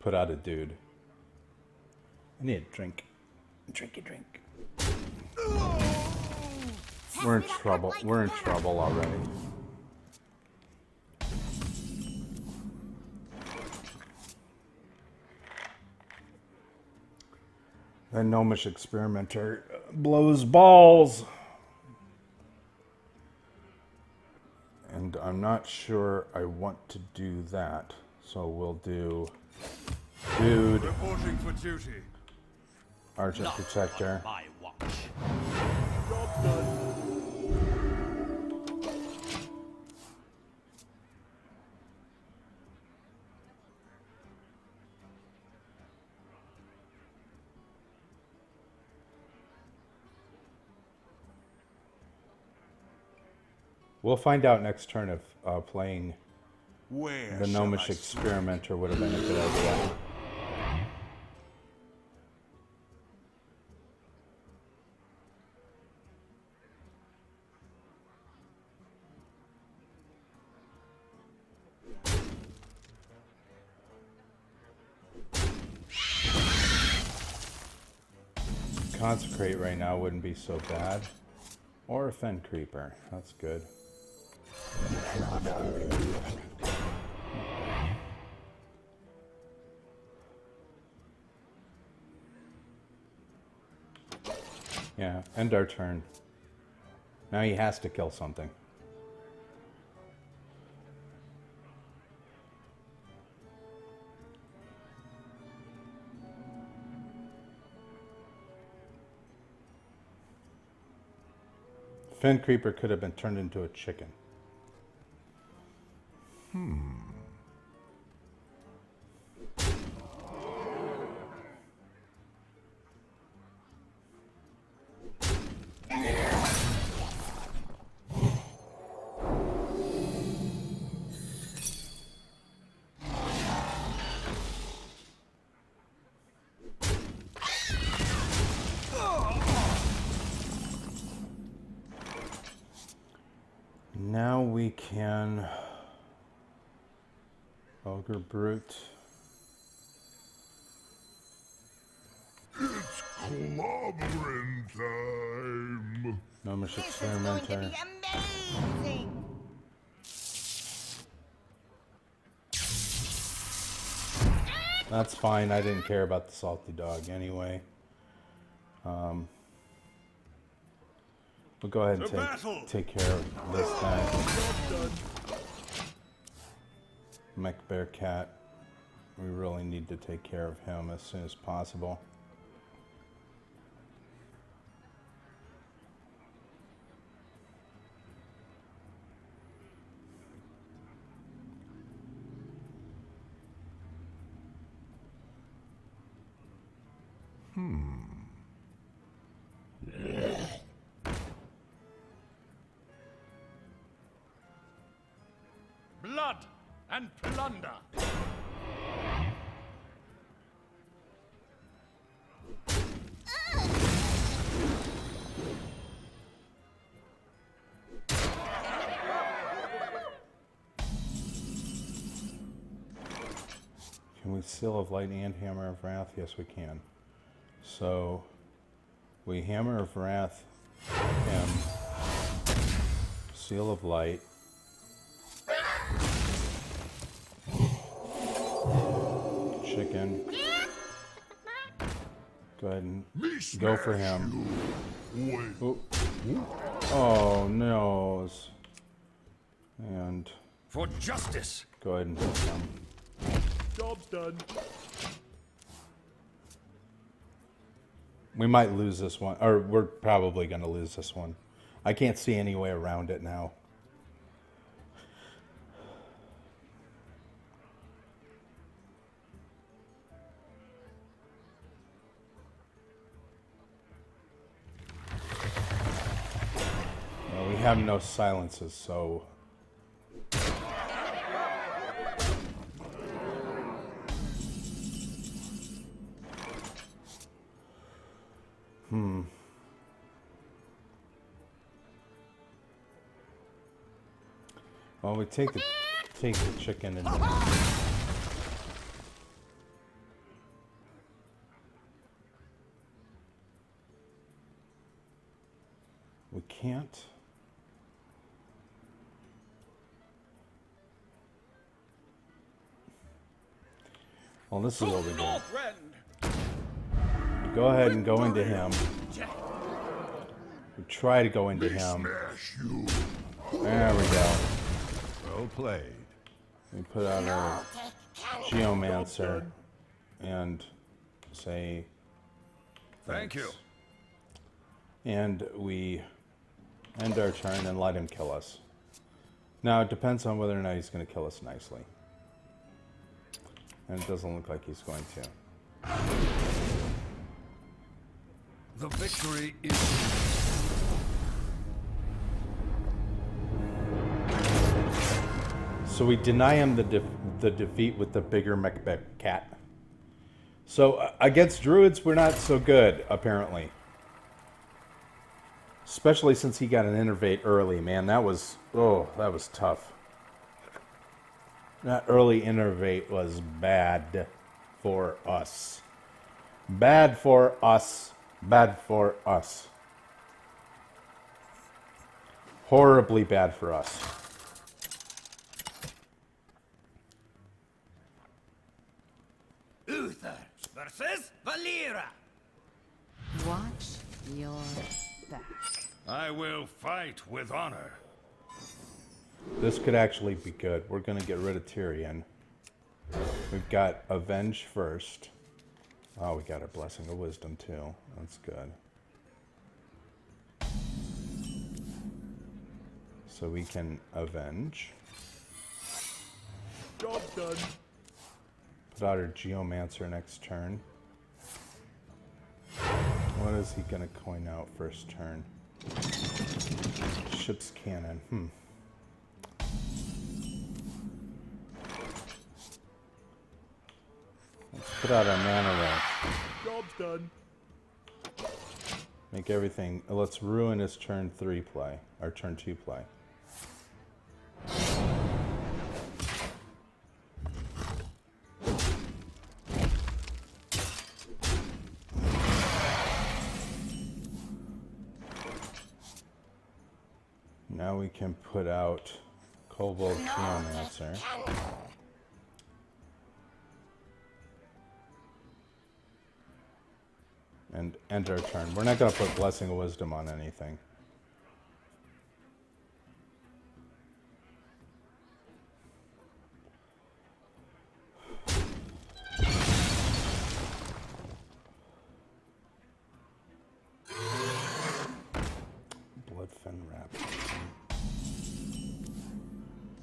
put out a dude. I need a drink. Drink. We're in trouble. We're in trouble already. The gnomish experimenter blows balls. And I'm not sure I want to do that. So we'll do dude, Reporting for duty. Argent Protector. My watch. Job's done. We'll find out next turn if playing Where the shall gnomish I experimenter would have been a good idea. Consecrate right now wouldn't be so bad. Or a Fen Creeper. That's good. Yeah, end our turn. Now he has to kill something. Fen Creeper could have been turned into a chicken. Now we can Ogre Brute. It's clobbering time. Gnomish This is going to Experimenter. be amazing. That's fine. I didn't care about the salty dog anyway. We'll go ahead and To battle! take care of this guy. Mech Bear Cat. We really need to take care of him as soon as possible. Blood and plunder. Can we Seal of Light and Hammer of Wrath? Yes, we can. So, we Hammer of Wrath him. Seal of Light. Chicken. Go ahead and go for him. Oh, oh no. And For justice. go ahead and hit him. Job's done. We might lose this one, or we're probably going to lose this one. I can't see any way around it now. Well, we have no silences, so... Well, we take the chicken and we can't. Well, this is what we do. Go ahead and go into him. We try to go into him. There we go. Well played. We put out our Geomancer and say Thank you. and we end our turn and let him kill us. Now, it depends on whether or not he's going to kill us nicely. And it doesn't look like he's going to. The victory is... So we deny him the defeat with the bigger Mech Cat. So against Druids, we're not so good, apparently. Especially since he got an Innervate early, man. That was tough. That early Innervate was bad for us. Bad for us. Bad for us. Horribly bad for us. Uther versus Valera. Watch your back. I will fight with honor. This could actually be good. We're going to get rid of Tyrion. We've got Avenge first. Oh, we got a Blessing of Wisdom too. That's good. So we can Avenge. Job done. Put out our Geomancer next turn. What is he going to coin out first turn? Ship's Cannon. Let's put out our Mana Wrench. Job's done. Make everything... Let's ruin his turn 3 play. Or turn 2 play. Now we can put out Kobold Geomancer. And end our turn. We're not going to put Blessing of Wisdom on anything. Bloodfen Wrap.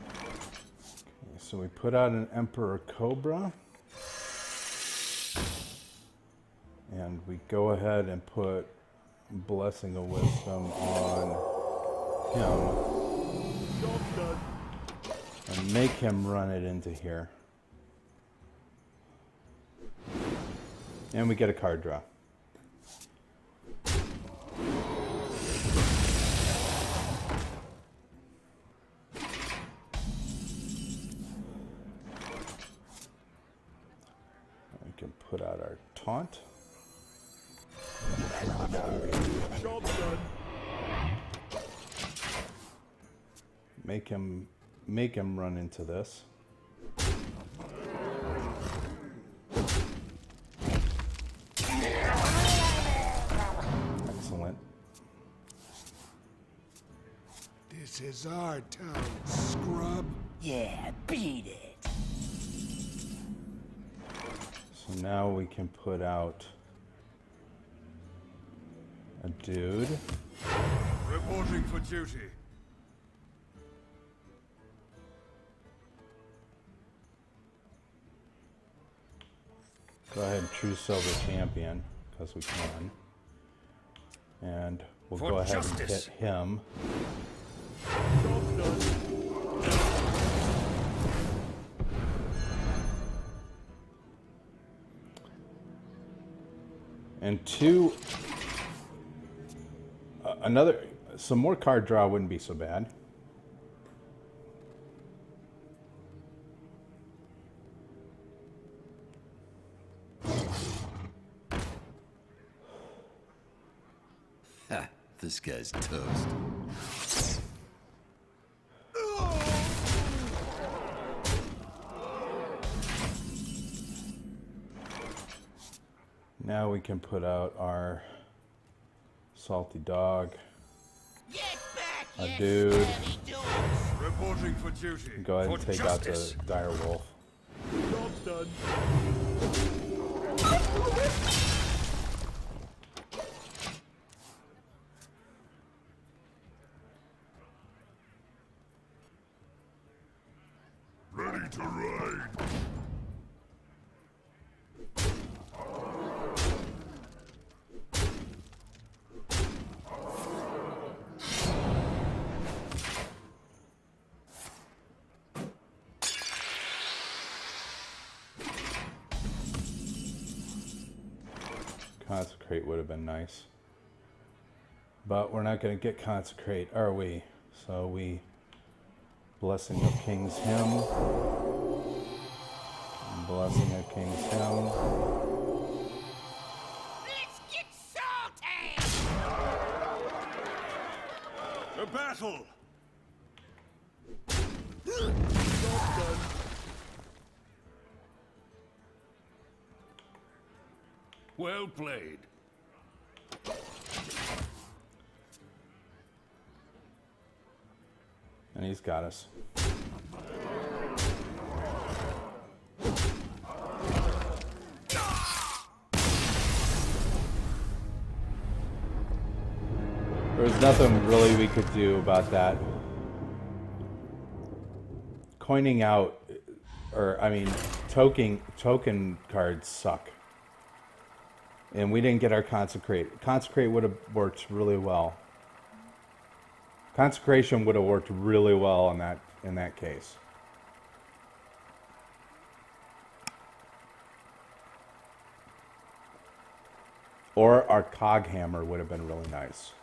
Okay, so we put out an Emperor Cobra. And we go ahead and put Blessing of Wisdom on him. And make him run it into here. And we get a card draw. We can put out our Taunt. Job done. Make him run into this. Excellent. This is our town, scrub. Yeah, beat it. So now we can put out a dude. Reporting for duty. Go ahead and choose Silver Champion, because we can. And we'll For go ahead justice. and hit him. Job's done. And two... some more card draw wouldn't be so bad. Ha, this guy's toast. Now we can put out our Salty Dog. Get back, A you dude. smelly dogs. Reporting for duty. Go ahead and For take justice. out the Dire Wolf. Job's done. Ready to ride. Consecrate would have been nice. But we're not going to get Consecrate, are we? So we... Blessing of King's Hymn. Blessing of King's Hymn. Let's get salty! To battle! Well played. And he's got us. There was nothing really we could do about that. Coining out, or I mean, token cards suck. And we didn't get our consecrate. Consecrate would have worked really well. Consecration would have worked really well in that case. Or our cog hammer would have been really nice.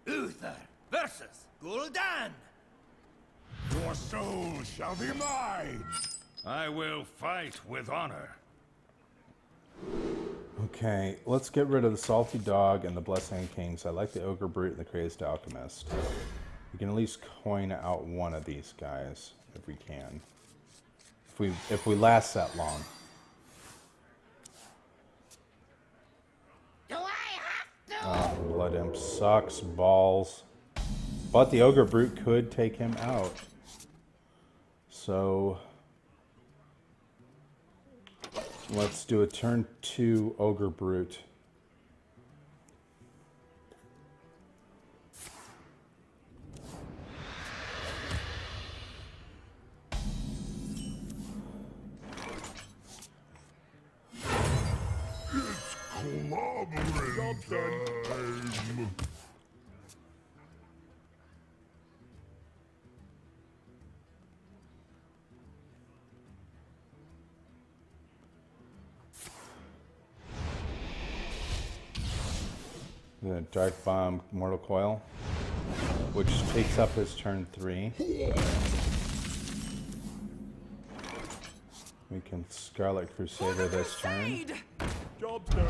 Uther versus Gul'dan. Your soul shall be mine! I will fight with honor. Okay, let's get rid of the Salty Dog and the Blessing Kings. I like the Ogre Brute and the Crazed Alchemist. We can at least coin out one of these guys, if we can. If we last that long. Do I have to? Blood Imp sucks balls. But the Ogre Brute could take him out. So let's do a turn 2 Ogre Brute. Clobbering time! The Dark Bomb Mortal Coil, which takes up his turn 3. We can Scarlet Crusader this turn. Job's done.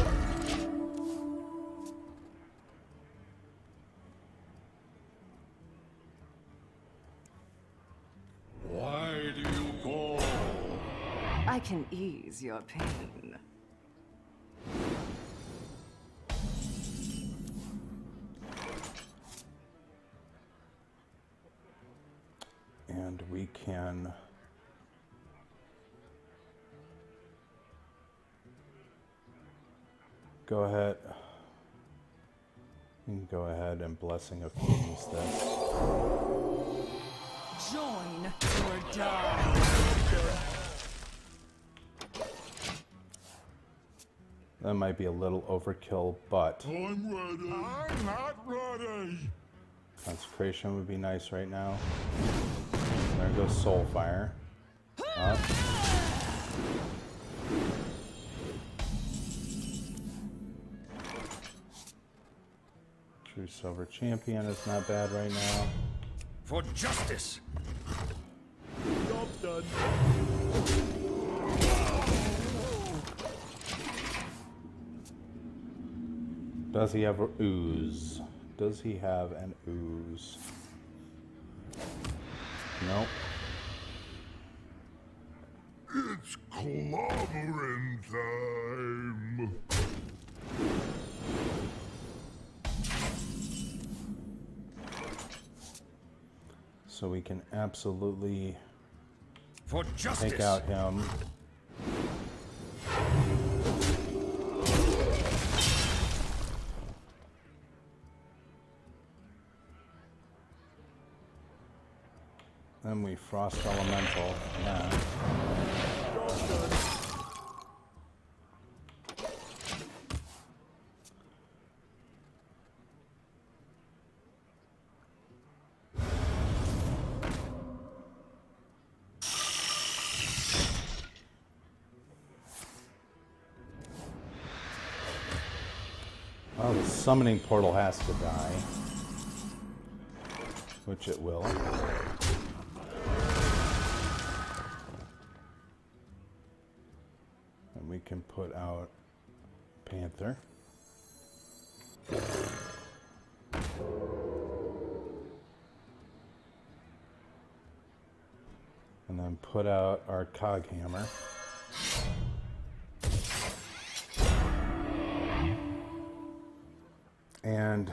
Why do you call? I can ease your pain. And we can go ahead. We can go ahead and Blessing of Kings this. Join or die. That might be a little overkill, but I'm ready. I'm not ready. Consecration would be nice right now. There goes Soulfire. Up. True Silver Champion is not bad right now. For justice. Job's done. Does he have an ooze? Does he have an ooze? Nope. It's clobbering time. So we can absolutely For justice. take out him. Then we Frost Elemental. Yeah. Well, the summoning portal has to die, which it will. And we can put out Panther. And then put out our cog hammer. And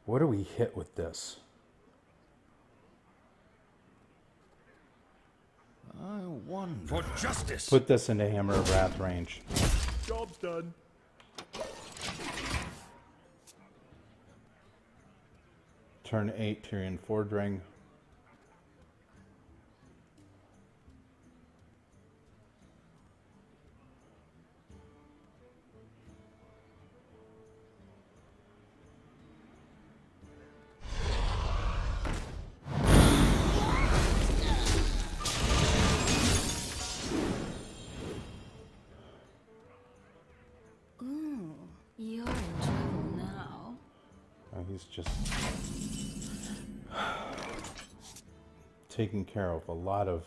what do we hit with this? I wonder. For justice. Put this into Hammer of Wrath range. Job's done. Turn 8, Tyrion Ford Ring. You're in trouble now. He's just taking care of a lot of.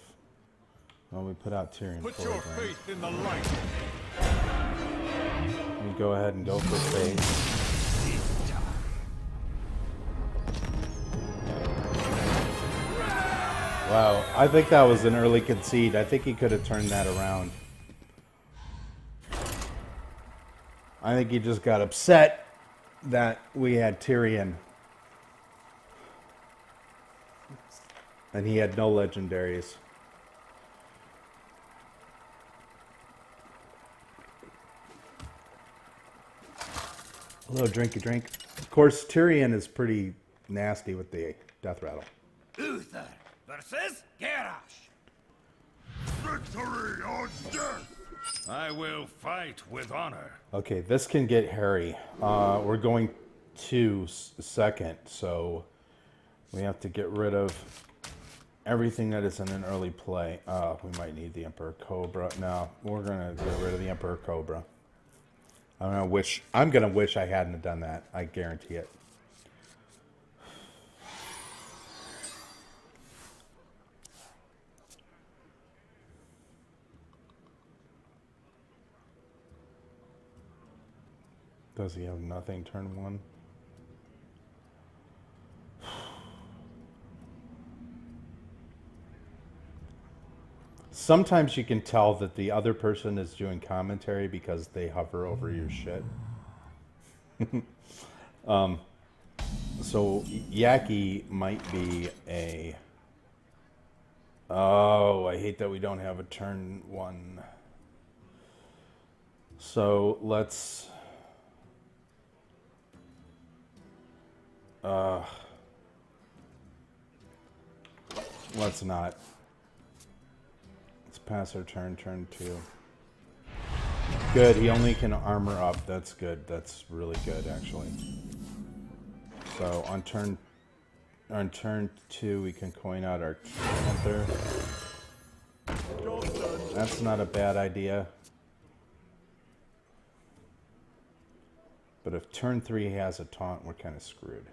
Well, we put out Tyrion Put Ford your Ring. faith in the light. We go ahead and go for faith. Wow, I think that was an early concede. I think he could have turned that around. I think he just got upset that we had Tyrion. And he had no legendaries. A little drinky drink. Of course, Tyrion is pretty nasty with the death rattle. Uther versus Garrosh. Victory or death! I will fight with honor. Okay, this can get hairy. We're going to second, so we have to get rid of everything that is in an early play. We might need the Emperor Cobra. No, we're gonna get rid of the Emperor Cobra. I'm gonna wish I hadn't have done that. I guarantee it. Does he have nothing turn one? Sometimes you can tell that the other person is doing commentary because they hover over your shit. So Yaki might be a... Oh, I hate that we don't have a turn one. So let's... let's not. Let's pass our turn 2. Good, he only can armor up. That's good. That's really good, actually. So on turn 2, we can coin out our Panther. That's not a bad idea. But if turn 3 has a taunt, we're kind of screwed.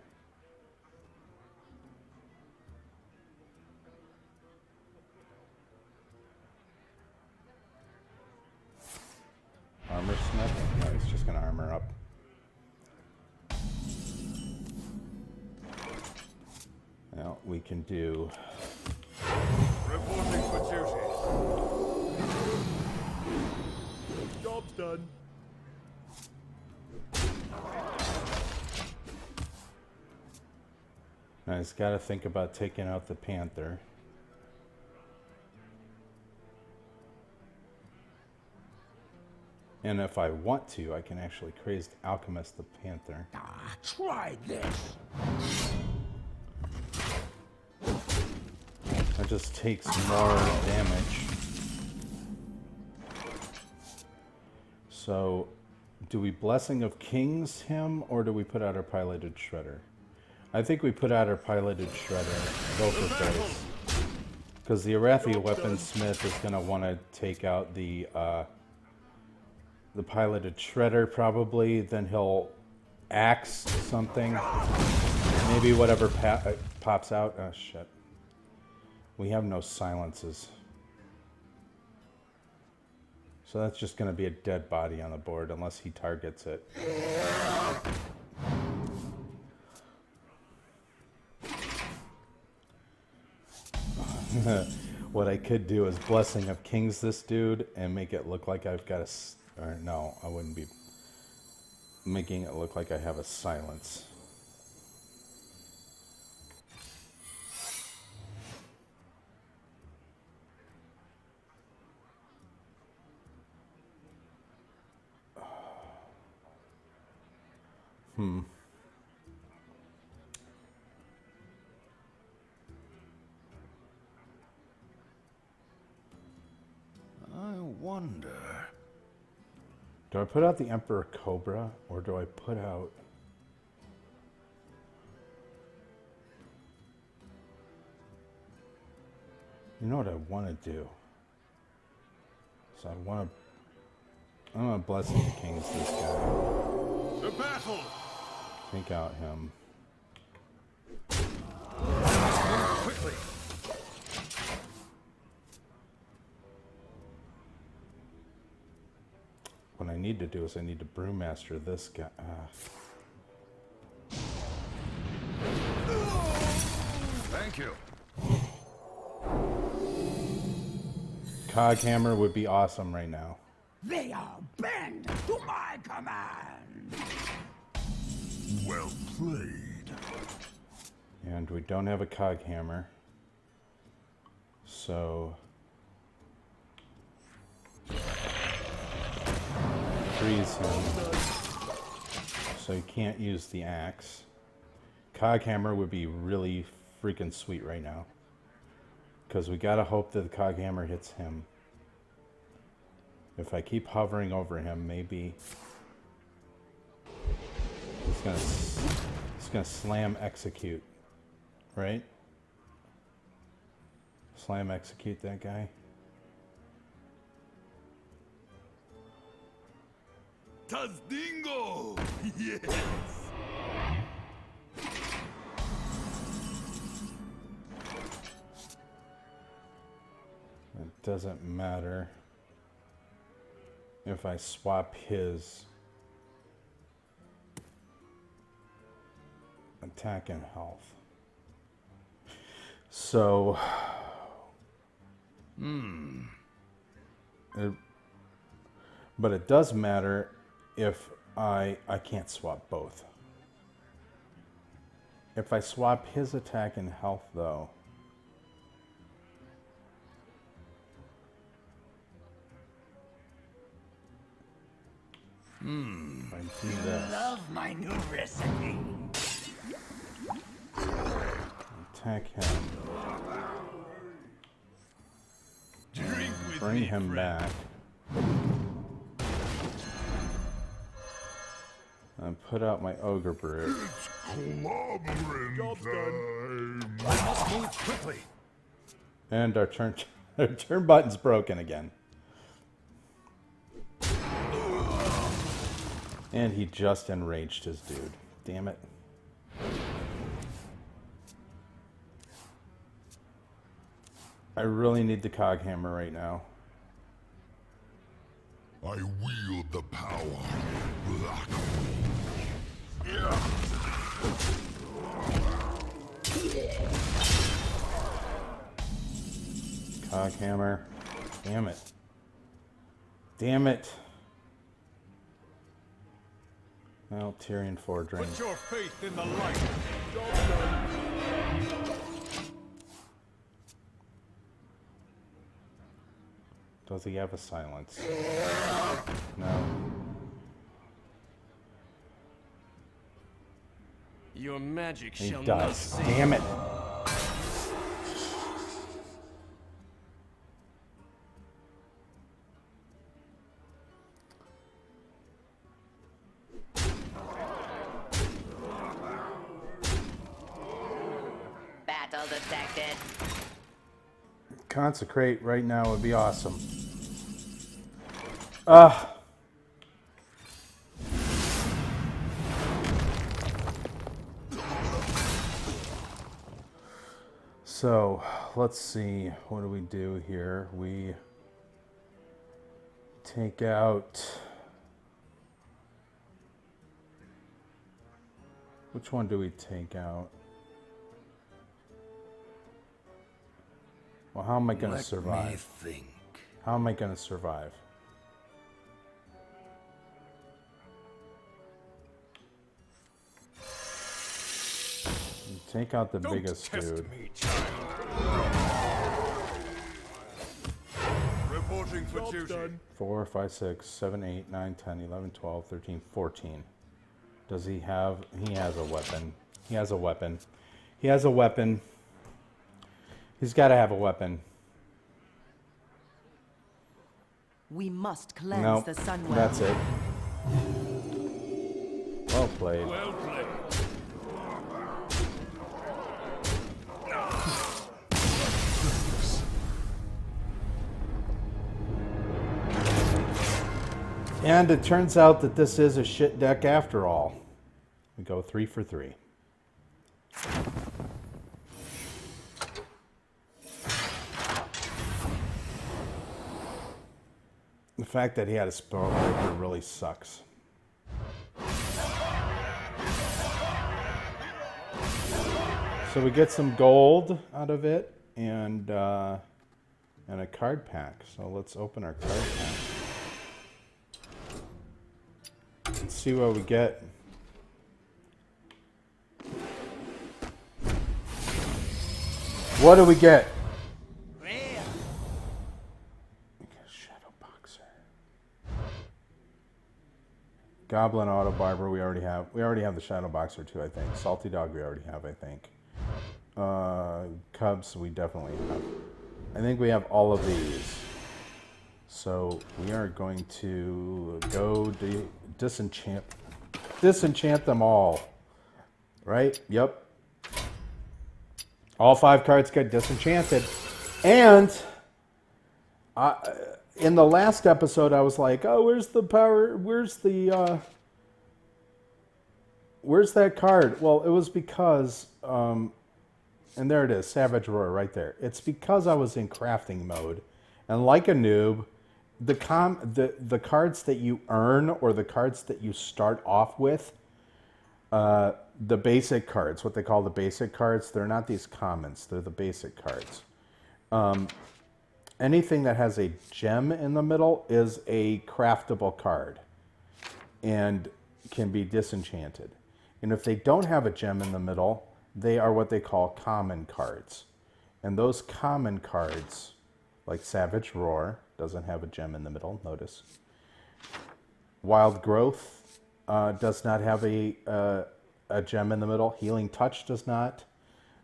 Armor Smith? No, he's just going to armor up. Now, we can do... Reporting for duty. Job's done. Now, he's got to think about taking out the Panther. And if I want to, I can actually Crazed Alchemist the Panther. Try this. That just takes more damage. So, do we Blessing of Kings him, or do we put out our Piloted Shredder? I think we put out our Piloted Shredder. Go for face. Because the Arathia Weaponsmith is going to want to take out the Piloted Shredder, probably. Then he'll axe something. Maybe whatever pops out. Oh, shit. We have no silences. So that's just going to be a dead body on the board unless he targets it. What I could do is Blessing of Kings this dude and make it look like I've got a... Or no, I wouldn't be making it look like I have a silence. I wonder. Do I put out the Emperor Cobra or do I put out... You know what I want to do? So I'm going to Bless the Kings this guy. The battle! Take out him. Quickly! What I need to do is I need to Brewmaster this guy. Thank you. Coghammer would be awesome right now. They are bend to my command. Well played. And we don't have a Coghammer. So... freeze him. So you can't use the axe. Coghammer would be really freaking sweet right now. Because we gotta hope that the Coghammer hits him. If I keep hovering over him, maybe he's gonna slam execute, right? Slam execute that guy. Tazdingo! Yes! It doesn't matter if I swap his attack and health. So, but it does matter if I can't swap both. If I swap his attack and health, though, if I do this, Love my new recipe. attack him, Drink with bring me, him friend. back, and put out my Ogre Brute, Clobbering Job's done. time. I must move quickly. and our turn button's broken again. And he just enraged his dude. Damn it. I really need the Coghammer right now. I wield the power. Black. Coghammer. Damn it. Damn it. Well, Tyrion 4 drain. Put your faith in the light. Does he have a silence? No. Your magic He shall not does. save. Damn it. Battle detected. Consecrate right now would be awesome. So let's see, what do we do here? We take out, which one do we take out? Well, how am I going to survive? Let me think. How am I going to survive? You take out the biggest dude. Me, child. Reporting for Job's duty. done. 4, 5, 6, 7, 8, 9, 10, 11, 12, 13, 14. Does he have... He has a weapon. He has a weapon. He has a weapon. He's got to have a weapon. We must cleanse No, the Sunwell. that's it. Well played. Well played. And it turns out that this is a shit deck after all. We go 3 for 3. The fact that he had a spell breaker really sucks. So we get some gold out of it and a card pack. So let's open our card pack. Let's see what we get. What do we get? Shadow Boxer. Goblin Auto Barber we already have. We already have the Shadow Boxer too, I think. Salty Dog we already have, I think. Cubs we definitely have. I think we have all of these. So we are going to go disenchant them all. Right? Yep. All 5 cards get disenchanted. And in the last episode, I was like, oh, where's the power? Where's that card? Well, it was because, and there it is, Savage Roar right there. It's because I was in crafting mode. And like a noob, the cards that you earn or the cards that you start off with, the basic cards, what they call the basic cards, they're not these commons, they're the basic cards. Anything that has a gem in the middle is a craftable card and can be disenchanted. And if they don't have a gem in the middle, they are what they call common cards. And those common cards, like Savage Roar, doesn't have a gem in the middle, notice. Wild Growth does not have a gem in the middle. Healing Touch does not.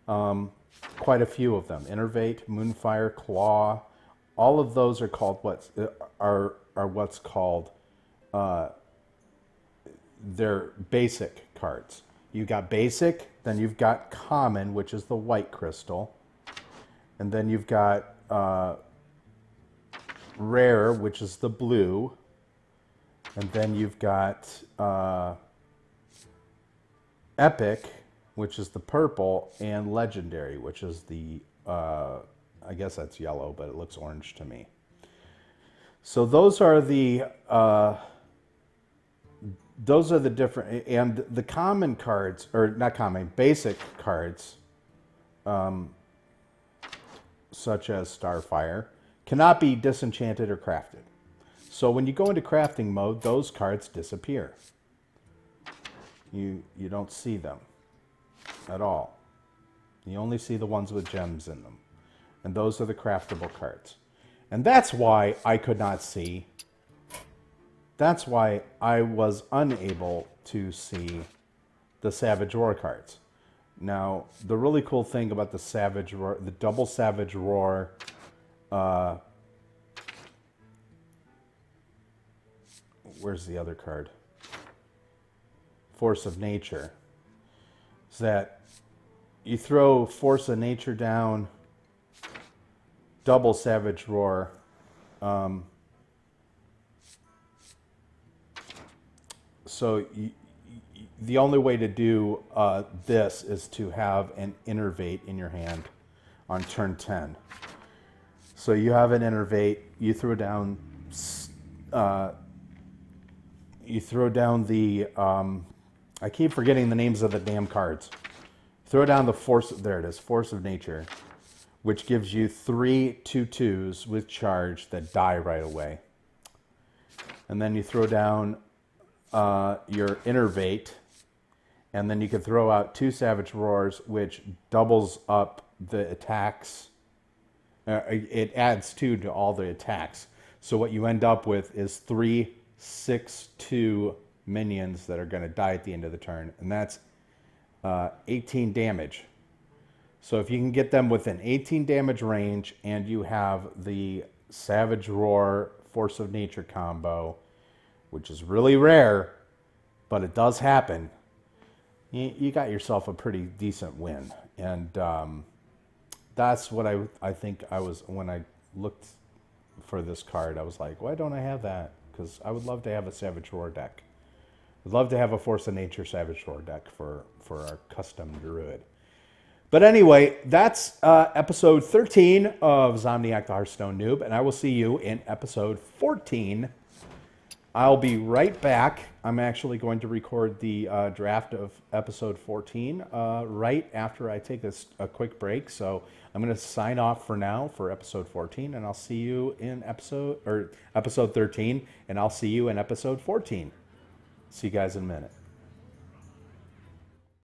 Quite a few of them. Innervate, Moonfire, Claw, all of those are called what's called they're basic cards. You got basic, then you've got common, which is the white crystal, and then you've got rare, which is the blue, and then you've got epic, which is the purple, and legendary, which is the I guess that's yellow, but it looks orange to me. So those are the different, and the common cards, or not common, basic cards, such as Starfire, cannot be disenchanted or crafted. So when you go into crafting mode, those cards disappear. You don't see them at all. You only see the ones with gems in them. And those are the craftable cards. And that's why I could not see. That's why I was unable to see the Savage Roar cards. Now, the really cool thing about the Savage Roar, the double Savage Roar, where's the other card? Force of Nature. Is that you throw Force of Nature down, double Savage Roar. So the only way to do this is to have an Innervate in your hand, on turn 10. So you have an innervate. You throw down. You throw down the. I keep forgetting the names of the damn cards. Throw down the force. There it is. Force of Nature, which gives you 3 2/2s with charge that die right away. And then you throw down your Innervate, and then you can throw out 2 Savage Roars, which doubles up the attacks. It adds 2 to all the attacks. So what you end up with is 3 6/2 minions that are going to die at the end of the turn, and that's 18 damage. So if you can get them within 18 damage range, and you have the Savage Roar Force of Nature combo, which is really rare, but it does happen, you got yourself a pretty decent win. And that's what I think I was, when I looked for this card, I was like, why don't I have that? Because I would love to have a Savage Roar deck. I'd love to have a Force of Nature Savage Roar deck for our custom Druid. But anyway, that's episode 13 of Zomniac The Hearthstone Noob, and I will see you in episode 14. I'll be right back. I'm actually going to record the draft of episode 14 right after I take a quick break. So I'm going to sign off for now for episode 14, and I'll see you in episode 13, and I'll see you in episode 14. See you guys in a minute.